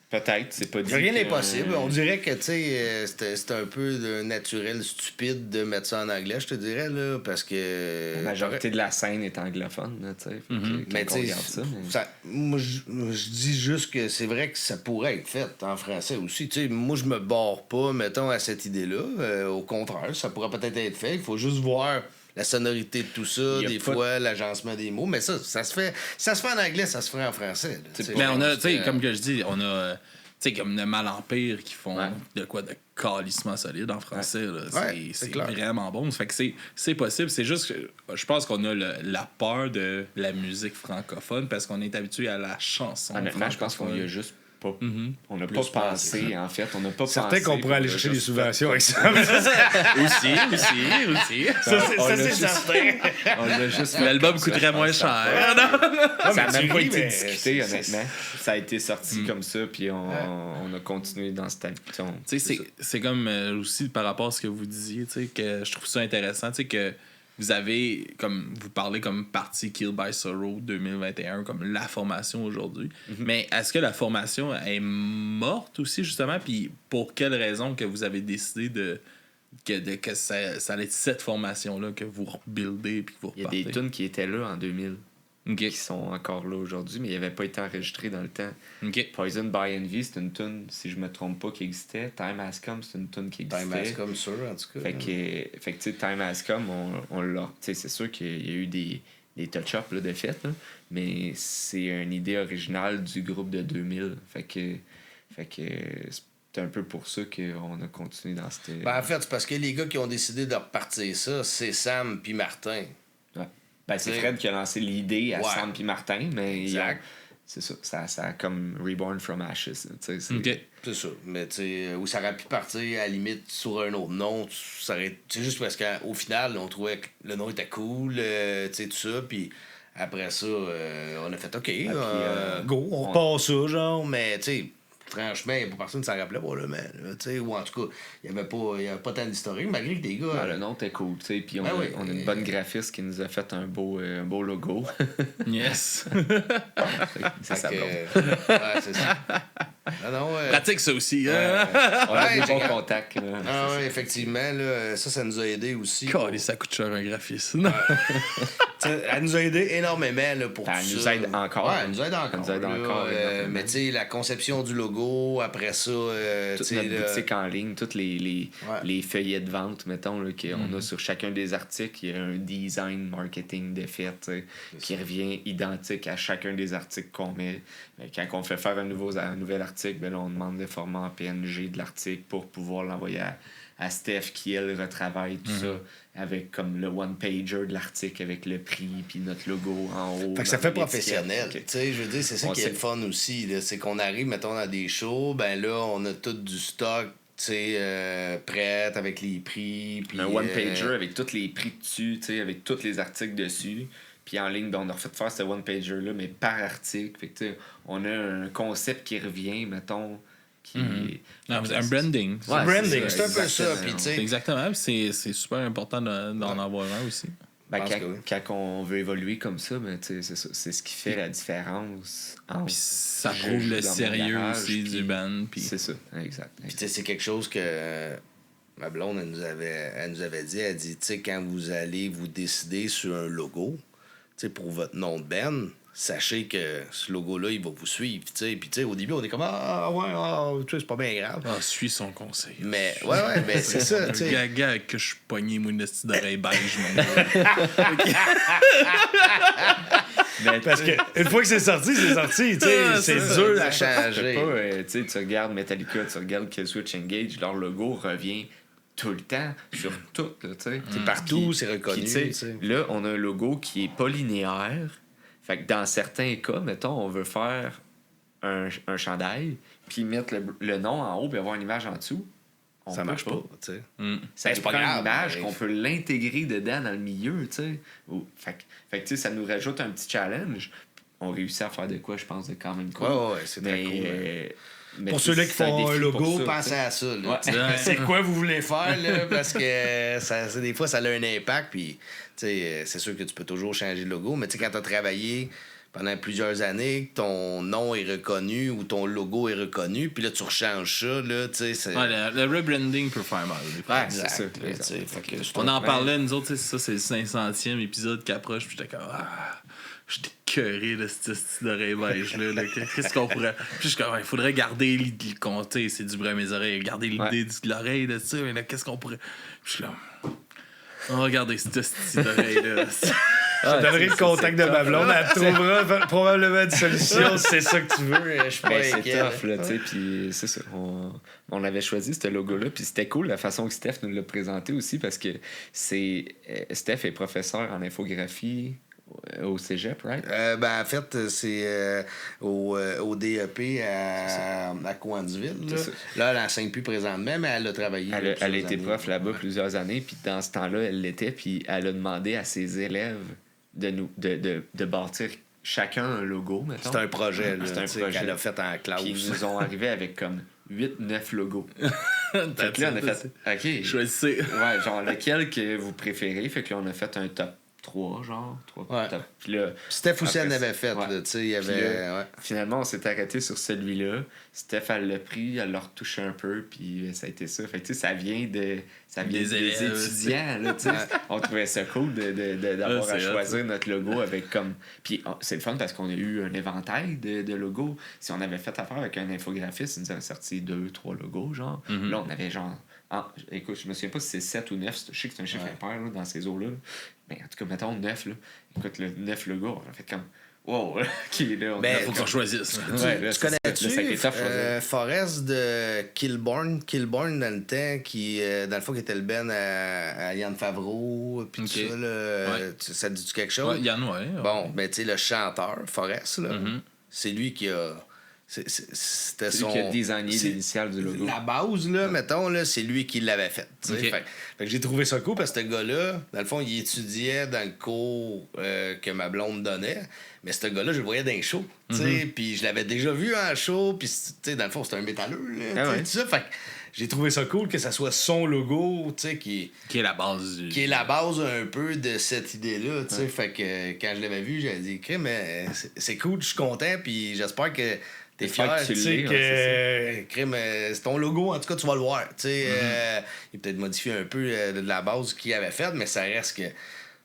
Peut-être, c'est pas dit. Rien n'est possible. On dirait que, tu sais, c'est un peu de naturel stupide de mettre ça en anglais, je te dirais, là, parce que... La majorité de la scène est anglophone, tu sais. Mais tu sais, moi, je dis juste que c'est vrai que ça pourrait être fait en français aussi. Tu sais, moi, je me barre pas, mettons, à cette idée-là. Au contraire, ça pourrait peut-être être fait. Il faut juste voir... la sonorité de tout ça, des fois, l'agencement des mots. Mais ça se fait en anglais, ça se ferait en français. Mais on a, tu sais, comme que je dis, on a, tu sais, comme le Mal Empire qui font de quoi de calissement solide en français. C'est vraiment bon. Ça fait que c'est possible. C'est juste que je pense qu'on a la peur de la musique francophone parce qu'on est habitué à la chanson. Honnêtement, je pense qu'on y a juste pas, on n'a pas pensé, en fait. On n'a pas Certain qu'on pourrait aller chercher des subventions avec ça. aussi. Ça, c'est certain. On l'a juste L'album coûterait moins cher. Ça n'a même pas été mais discuté, honnêtement. Ça a été sorti comme ça, puis on a continué dans cette habitude. C'est comme aussi par rapport à ce que vous disiez, que je trouve ça intéressant, que vous avez, comme vous parlez comme partie Kill by Sorrow 2021, comme la formation aujourd'hui. Mais est-ce que la formation est morte aussi, justement? Puis pour quelle raison que vous avez décidé que ça allait être cette formation-là que vous rebuildez puis que vous repartez? Il y a des tunes qui étaient là en 2000. Okay. Qui sont encore là aujourd'hui, mais ils n'avaient pas été enregistrés dans le temps. Okay. Poison by Envy, c'est une tune, si je me trompe pas, qui existait. Time Has Come, c'est une tune qui existait. Time Has Come, sûr, en tout cas. Fait que tu sais, Time Has Come, on l'a. Tu sais, c'est sûr qu'il y a eu des touch-ups de fait, là, mais c'est une idée originale du groupe de 2000. Fait que c'est un peu pour ça qu'on a continué dans cette. En fait, c'est parce que les gars qui ont décidé de repartir ça, c'est Sam puis Martin. Ben, c'est Fred qui a lancé l'idée à Sam et Martin, mais c'est ça. Ça a comme Reborn from Ashes. C'est ça. Mais tu sais, où ça aurait pu partir à la limite sur un autre nom, c'est juste parce qu'au final, on trouvait que le nom était cool, tu sais, tout ça. Puis après ça, on a fait OK, go, on passe ça, genre, mais tu sais. Franchement, il n'y a pas personne qui s'en rappelait pas, là, mais, ou en tout cas, il n'y avait pas tant d'historique, malgré que des gars. Le nom était cool, tu sais, puis on a une bonne graphiste qui nous a fait un beau logo. Yes! c'est ça. C'est ça. Pratique, ça aussi. On a des bons contacts. Oui, effectivement, là, ça nous a aidé aussi. Ça coûte cher un graphiste. Elle nous a aidé énormément là, pour ça. Elle nous aide encore. Elle nous aide encore. Mais tu sais, la conception du logo, après ça. Toute notre boutique en ligne, toutes les feuillets de vente, mettons, là, qu'on a sur chacun des articles, il y a un design marketing de fait qui revient identique à chacun des articles qu'on met. Quand on fait faire un nouvel article, ben là, on demande le format en PNG de l'article pour pouvoir l'envoyer à Steph qui, elle, retravaille tout ça avec comme le one-pager de l'article avec le prix puis notre logo en haut. Fait que ça fait professionnel. Tu sais, je veux dire, c'est ça qui est le fun aussi. Là, c'est qu'on arrive, mettons, dans des shows, ben là, on a tout du stock, tu sais, prêt avec les prix. Pis, un one-pager avec tous les prix dessus, tu sais, avec tous les articles dessus. Puis en ligne, ben, on a refait faire ce one-pager-là, mais par article. Fait que, tu sais, on a un concept qui revient, mettons. Un branding. C'est branding, c'est un peu ça. Exactement, c'est super important d'en avoir un aussi. Ben, quand on veut évoluer comme ça, ben, c'est ce qui fait la différence. Puis ça prouve le sérieux aussi du band. C'est ça, exact. Puis c'est quelque chose que ma blonde, elle nous avait dit. Elle dit, tu sais, quand vous allez vous décider sur un logo, tu sais, pour votre nom de band, sachez que ce logo-là, il va vous suivre. Puis au début, on est comme c'est pas bien grave. Suis son conseil. Mais mais c'est ça. Le gaga que je suis pogné, moi, une petite d'oreille beige, mon gars. Parce que une fois que c'est sorti, c'est sorti. C'est dur à changer. Tu regardes Metallica, tu regardes Killswitch Engage, leur logo revient tout le temps, sur tout. C'est partout, c'est reconnu. Là, on a un logo qui est pas linéaire. Fait que dans certains cas, mettons, on veut faire un chandail, puis mettre le nom en haut, puis avoir une image en dessous. Ça marche pas, tu sais. Ça prend une image qu'on peut l'intégrer dedans dans le milieu, tu sais. Fait que tu sais, ça nous rajoute un petit challenge. On réussit à faire de quoi, je pense, de quand même cool. Ouais, c'est très cool. Mais pour ceux-là qui font un logo, pensez à ça. C'est quoi vous voulez faire, là, parce que des fois, ça a un impact. Puis, c'est sûr que tu peux toujours changer le logo, mais quand tu as travaillé pendant plusieurs années, que ton nom est reconnu ou ton logo est reconnu, puis là, tu rechanges ça. Là, le rebranding peut faire mal. Exact. On en parlait, nous autres, ça, c'est le 500e épisode qui approche, puis j'étais comme... J'étais cœuré de ce style d'oreille beige-là. Qu'est-ce qu'on pourrait... Puis je suis comme, il faudrait garder l'idée... C'est du bruit à mes oreilles. Garder l'idée de l'oreille de ça. Mais là, qu'est-ce qu'on pourrait... Puis je suis comme... On va regarder ce style d'oreille-là. Je te donnerai le contact de ma blonde. Elle trouvera probablement une solution si c'est ça que tu veux. Je suis pas c'est tough, là, tu sais. Puis c'est ça. On avait choisi ce logo-là. Puis c'était cool la façon que Steph nous l'a présenté aussi parce que Steph est professeur en infographie Au cégep, right? En fait, c'est au DEP à Coansville. Là, elle n'enseigne plus présentement, mais elle a travaillé. Elle a été prof là-bas plusieurs années, puis dans ce temps-là, elle l'était, puis elle a demandé à ses élèves de bâtir chacun un logo, mettons. C'est un projet, c'est un projet qu'elle a fait en classe. Puis ils nous ont arrivé avec comme 8-9 logos. Fait que là, on a fait... OK. Choisissez. Ouais, genre lequel que vous préférez. Fait que là, on a fait un top 3, genre. 3 top. Puis là... Steph aussi, elle l'avait fait, ouais. là, tu sais, il y avait... Là, finalement, on s'est arrêté sur celui-là. Steph, elle l'a pris, elle l'a retouché un peu, puis ça a été ça. Fait que, tu sais, ça vient des étudiants, là, tu sais. On trouvait ça cool d'avoir à choisir notre logo avec comme... Puis c'est le fun parce qu'on a eu un éventail de logos. Si on avait fait affaire avec un infographiste, il nous avait sorti 2-3 logos, genre. Mm-hmm. Là, on avait genre... écoute, je me souviens pas si c'est 7 ou 9. Je sais que c'est un chiffre impair là, dans ces eaux-là. Mais en tout cas, mettons 9. Là. Écoute, le 9 logos, on a fait comme... Wow, qui est là? Faut qu'on choisisse. Tu connais-tu Forrest de Kilborn dans le temps, qui, dans le fond, qui était le Ben à Yann Favreau, puis tout ça, là, ça te dit quelque chose? Ouais, Yann, Bon, ben, tu sais, le chanteur, Forrest, là, c'est lui qui a... C'était son... qui a designé l'initiale du logo. La base, là, mettons, là, c'est lui qui l'avait faite. Fait que j'ai trouvé ça cool parce que ce gars-là, dans le fond, il étudiait dans le cours que ma blonde donnait. Mais ce gars-là, je le voyais dans les shows. Puis je l'avais déjà vu en show. Puis dans le fond, c'était un métalleux. Là, tout ça. Fait que j'ai trouvé ça cool que ça soit son logo qui est la base qui est la base un peu de cette idée-là. Fait que quand je l'avais vu, j'avais dit mais c'est cool, je suis content. Puis j'espère que t'es fier, tu sais, que c'est ton logo, en tout cas, tu vas le voir. Il est peut-être modifié un peu de la base qu'il avait faite, mais ça reste que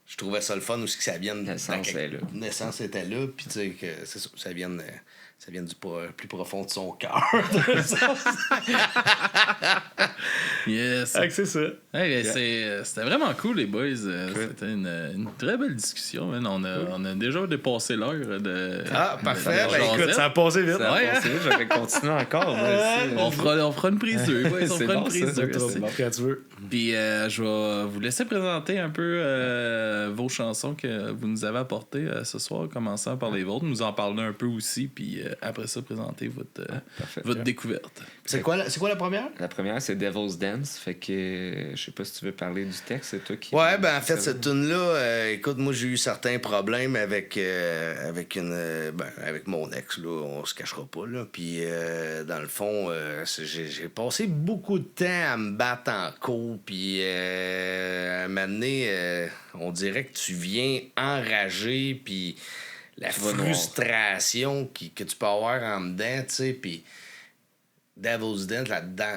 je trouvais ça le fun aussi que ça vienne... L'essence était là, puis tu sais, que ça vienne du plus profond de son cœur. Yes. C'est ça. Hey, c'était vraiment cool, les boys. C'était une très belle discussion. On a déjà dépassé l'heure de. Parfait. Écoute, ça a passé vite. J'aurais continué encore. On fera une prise 2. On fera une prise 2. Quand tu veux. Puis je vais vous laisser présenter un peu vos chansons que vous nous avez apportées ce soir, commençant par les vôtres. Nous en parler un peu aussi, puis après ça, présenter votre découverte. C'est quoi la première? La première, c'est Devil's Dance. Fait que je sais pas si tu veux parler du texte, c'est toi qui... Ouais, en fait, cette tune-là, écoute, moi, j'ai eu certains problèmes avec mon ex, là, on se cachera pas, là. Puis, dans le fond, j'ai passé beaucoup de temps à me battre en cours, puis à un moment donné, on dirait que tu viens enragé, puis la frustration que tu peux avoir en dedans, tu sais, puis Devil's Dance,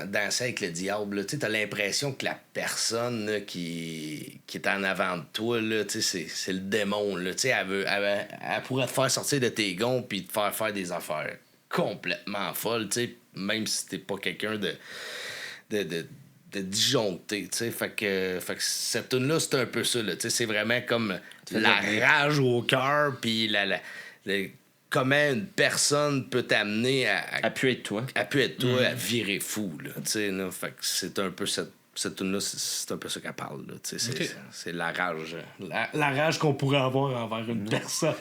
danser avec le diable, tu as l'impression que la personne là, qui est en avant de toi, là, c'est le démon. Là, elle pourrait te faire sortir de tes gonds puis te faire des affaires complètement folles, même si t'es pas quelqu'un de disjoncté. Fait que cette tune-là, c'est un peu ça. C'est vraiment comme la rage au cœur puis comment une personne peut t'amener à pu être toi. À virer fou. Là, fait que c'est un peu cette tune-là, c'est un peu ça qu'elle parle. Là, c'est la rage. La rage qu'on pourrait avoir envers une personne.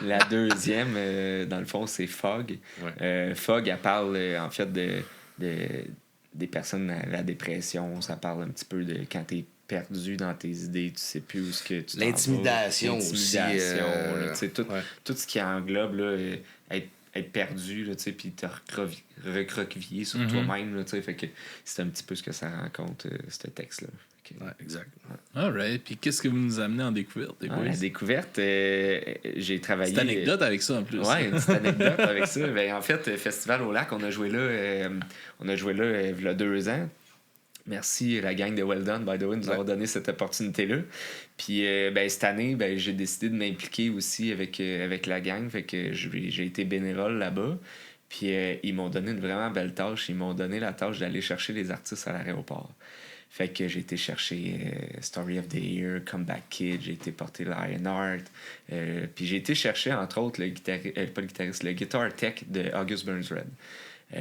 La deuxième, dans le fond, c'est Fog. Ouais. Fog, elle parle en fait des personnes à la dépression. Ça parle un petit peu de quand t'es perdu dans tes idées, tu sais plus où ce que tu L'intimidation aussi. Tout ce qui englobe là, être perdu, puis te recroqueviller sur toi-même. Là, fait que c'est un petit peu ce que ça rencontre, ce texte-là. Ouais, exact. All right. Puis qu'est-ce que vous nous amenez en découverte? En découverte, j'ai travaillé... C'est une anecdote avec ça, en plus. Oui, une petite anecdote avec ça. Ben, en fait, Festival au Lac, on a joué là il y a 2 ans. Merci la gang de Well Done, by the way, de nous avoir donné cette opportunité-là. Puis cette année, j'ai décidé de m'impliquer aussi avec la gang. Fait que j'ai été bénévole là-bas. Puis ils m'ont donné une vraiment belle tâche. Ils m'ont donné la tâche d'aller chercher les artistes à l'aéroport. Fait que j'ai été chercher Story of the Year, Comeback Kid, j'ai été porter Lionheart. Puis j'ai été chercher, entre autres, le guitar tech de August Burns Red.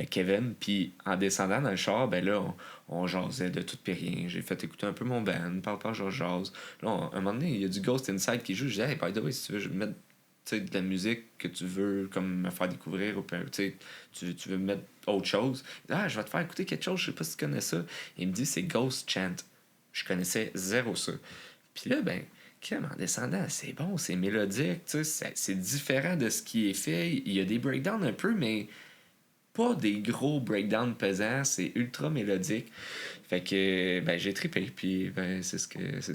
Kevin. Puis en descendant dans le char, ben là, on jasait de tout pis rien. J'ai fait écouter un peu mon band, parle pas, je jase. Là, un moment donné, il y a du Ghost Inside qui joue. Je dis, hey, by the way, si tu veux mettre de la musique que tu veux comme me faire découvrir, ou tu veux mettre autre chose, je vais te faire écouter quelque chose, je sais pas si tu connais ça. Il me dit, c'est Ghost Chant. Je connaissais zéro ça. Puis là, ben, en descendant, c'est bon, c'est mélodique, c'est différent de ce qui est fait. Il y a des breakdowns un peu, mais pas des gros breakdowns pesants, c'est ultra mélodique. Fait que ben j'ai trippé, puis ben c'est ce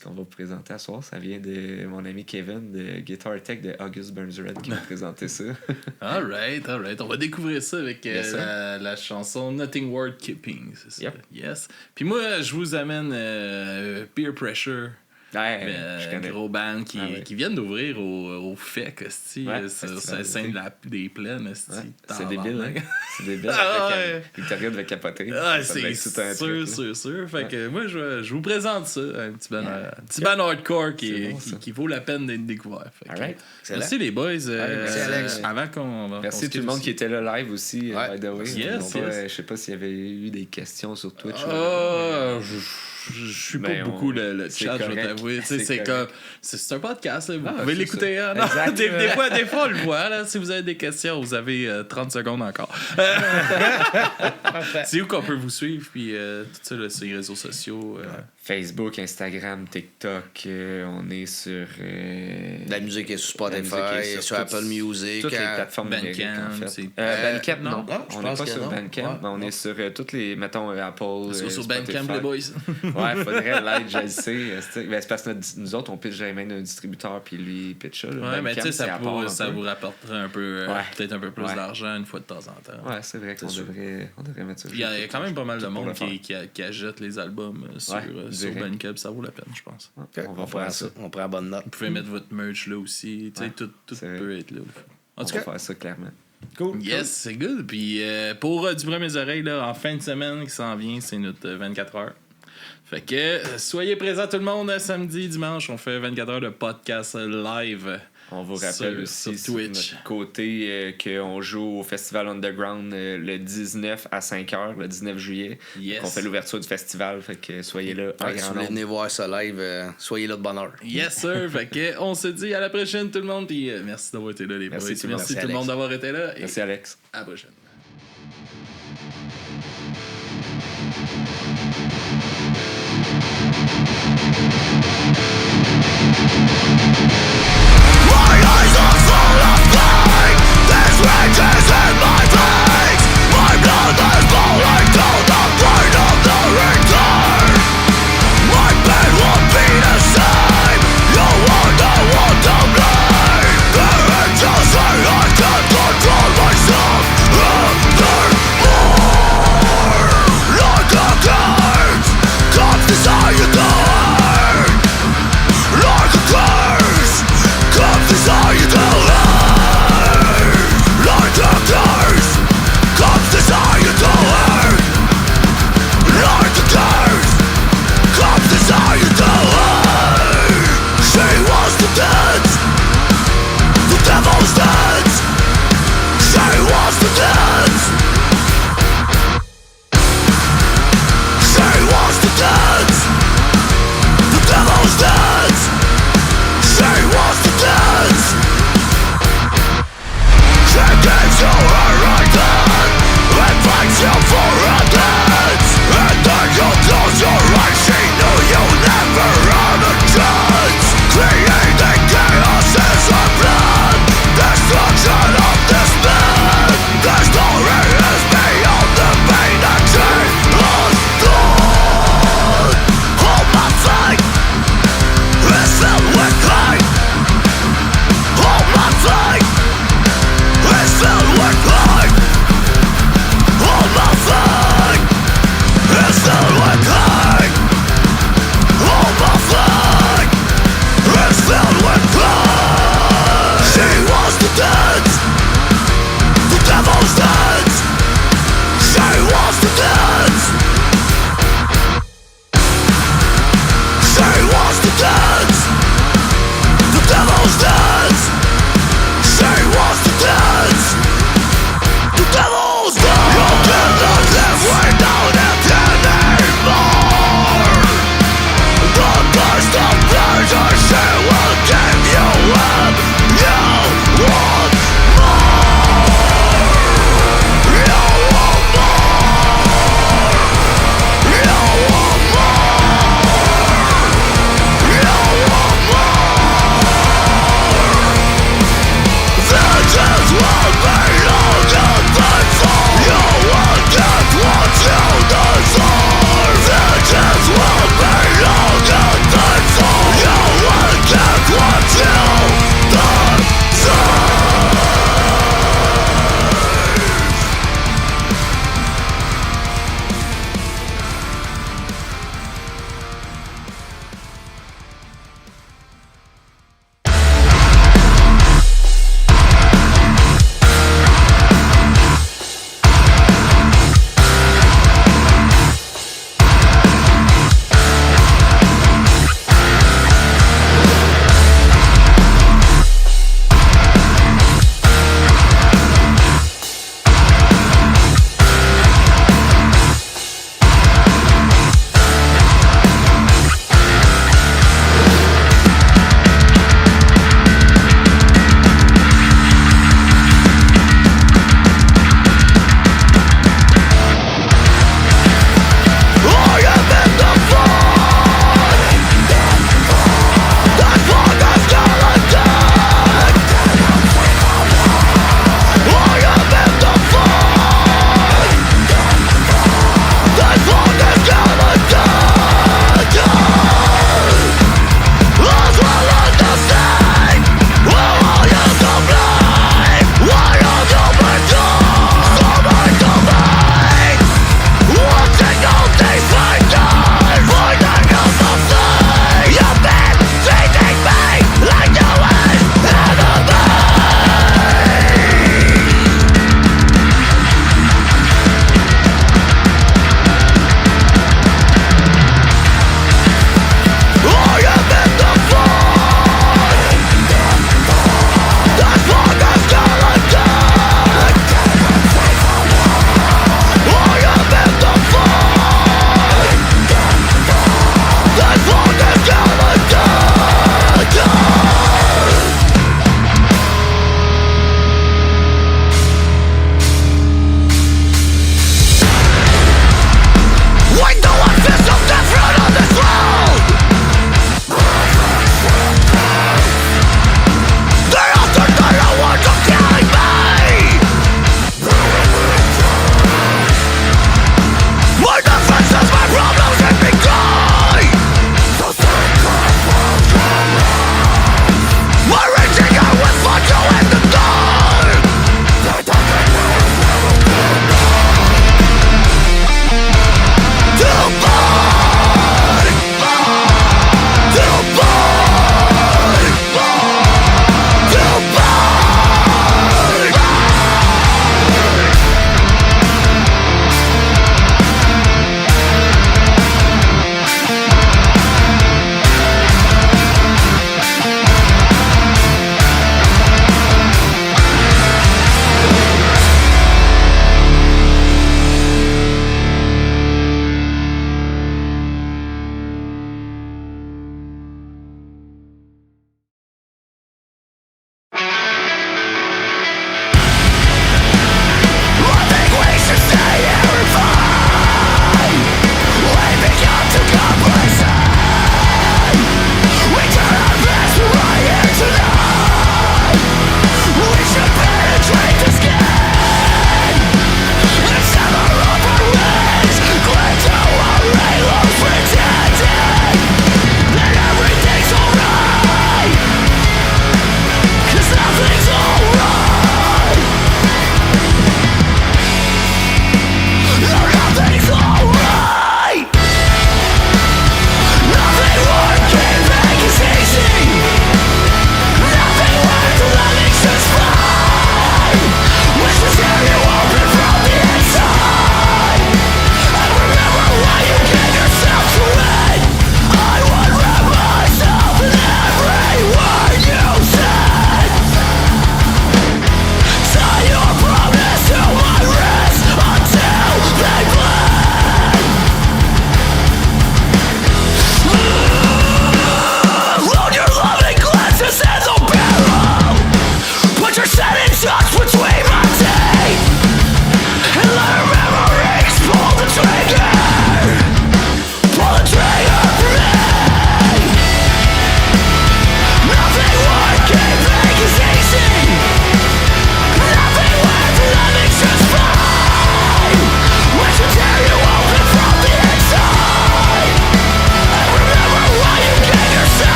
qu'on va vous présenter à soir. Ça vient de mon ami Kevin de Guitar Tech de August Burns Red qui m'a présenté ça. Alright. On va découvrir ça avec la chanson Nothing Worth Keeping, c'est ça? Yep. Yes. Puis moi, je vous amène Peer Pressure. Ouais, je connais. Un gros band qui viennent d'ouvrir au FEC, sur la scène des plaines. C'est débile, hein? C'est débile. Victoria devait capoter. C'est sûr. Fait que moi, je vous présente ça. Un petit band hardcore qui vaut la peine d'être découvert. Merci les boys. Merci Alex. Avant qu'on merci tout le monde qui était là live aussi. By the way. Yes. Je sais pas s'il y avait eu des questions sur Twitch. Je suis pas beaucoup le chat, je vais t'avouer. C'est un podcast, là. Vous pouvez l'écouter. Hein? Des fois, on le voit. Là. Si vous avez des questions, vous avez 30 secondes encore. C'est où qu'on peut vous suivre? Puis tout ça, là, sur les réseaux sociaux. Facebook, Instagram, TikTok. On est sur... La musique est sur Spotify, sur Apple Music. Toutes les plateformes Bandcamp, en fait. Bandcamp, non. On n'est pas sur Bandcamp, mais on est sur toutes les... Mettons, Apple, sur Bandcamp, les boys. Ouais, faudrait l'aide, je le sais. C'est parce que nous autres, on pitch jamais un distributeur, puis lui, il pitch ça. Ouais, mais tu sais, ça vous rapporterait un peu, peut-être un peu plus d'argent une fois de temps en temps. Ouais, c'est vrai qu'on devrait mettre ça. Il y a quand même pas mal de monde qui achète les albums sur Bandcamp, ça vaut la peine, je pense. On va faire ça. On prend bonne note. Vous pouvez mettre votre merch là aussi. Tout peut être là. On va faire ça clairement. Cool. Yes, c'est good. Puis pour du bruit à mes oreilles, là, en fin de semaine qui s'en vient, c'est notre 24 heures. Fait que soyez présents tout le monde, samedi, dimanche, on fait 24 heures de podcast live. On vous rappelle aussi sur notre côté qu'on joue au Festival Underground le 19 à 5h, le 19 juillet. Yes. On fait l'ouverture du festival, fait que soyez là. Si vous voulez venir voir ça live, soyez là de bonne heure. Yes, sir. Fait que on se dit à la prochaine tout le monde. Puis merci d'avoir été là, les boys. Merci tout le monde d'avoir été là. Merci Alex. À la prochaine. My eyes are full of flame. There's rages in my veins. My blood is flowing down the brain of the return. My pain won't be the same. You wonder what to blame. The angels say I can't control myself anymore. Like a cage, comes desire die.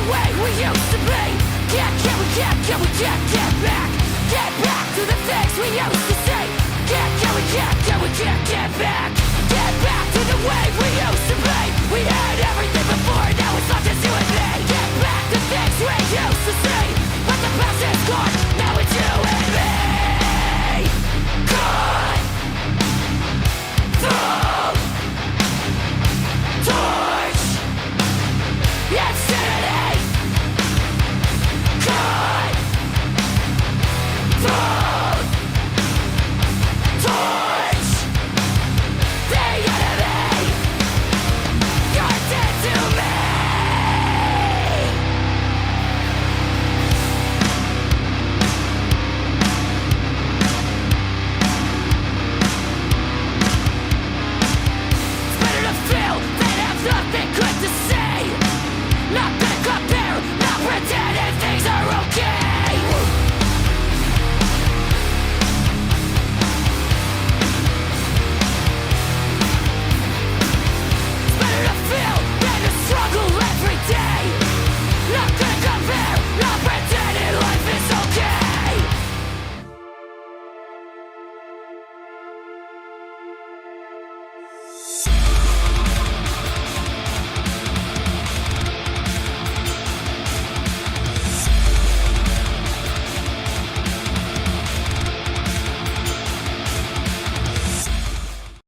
way we used to be. Can we get back? Get back to the things we used to say. Can we get back? Get back to the way we used to be. We had everything before, now it's not just you and me.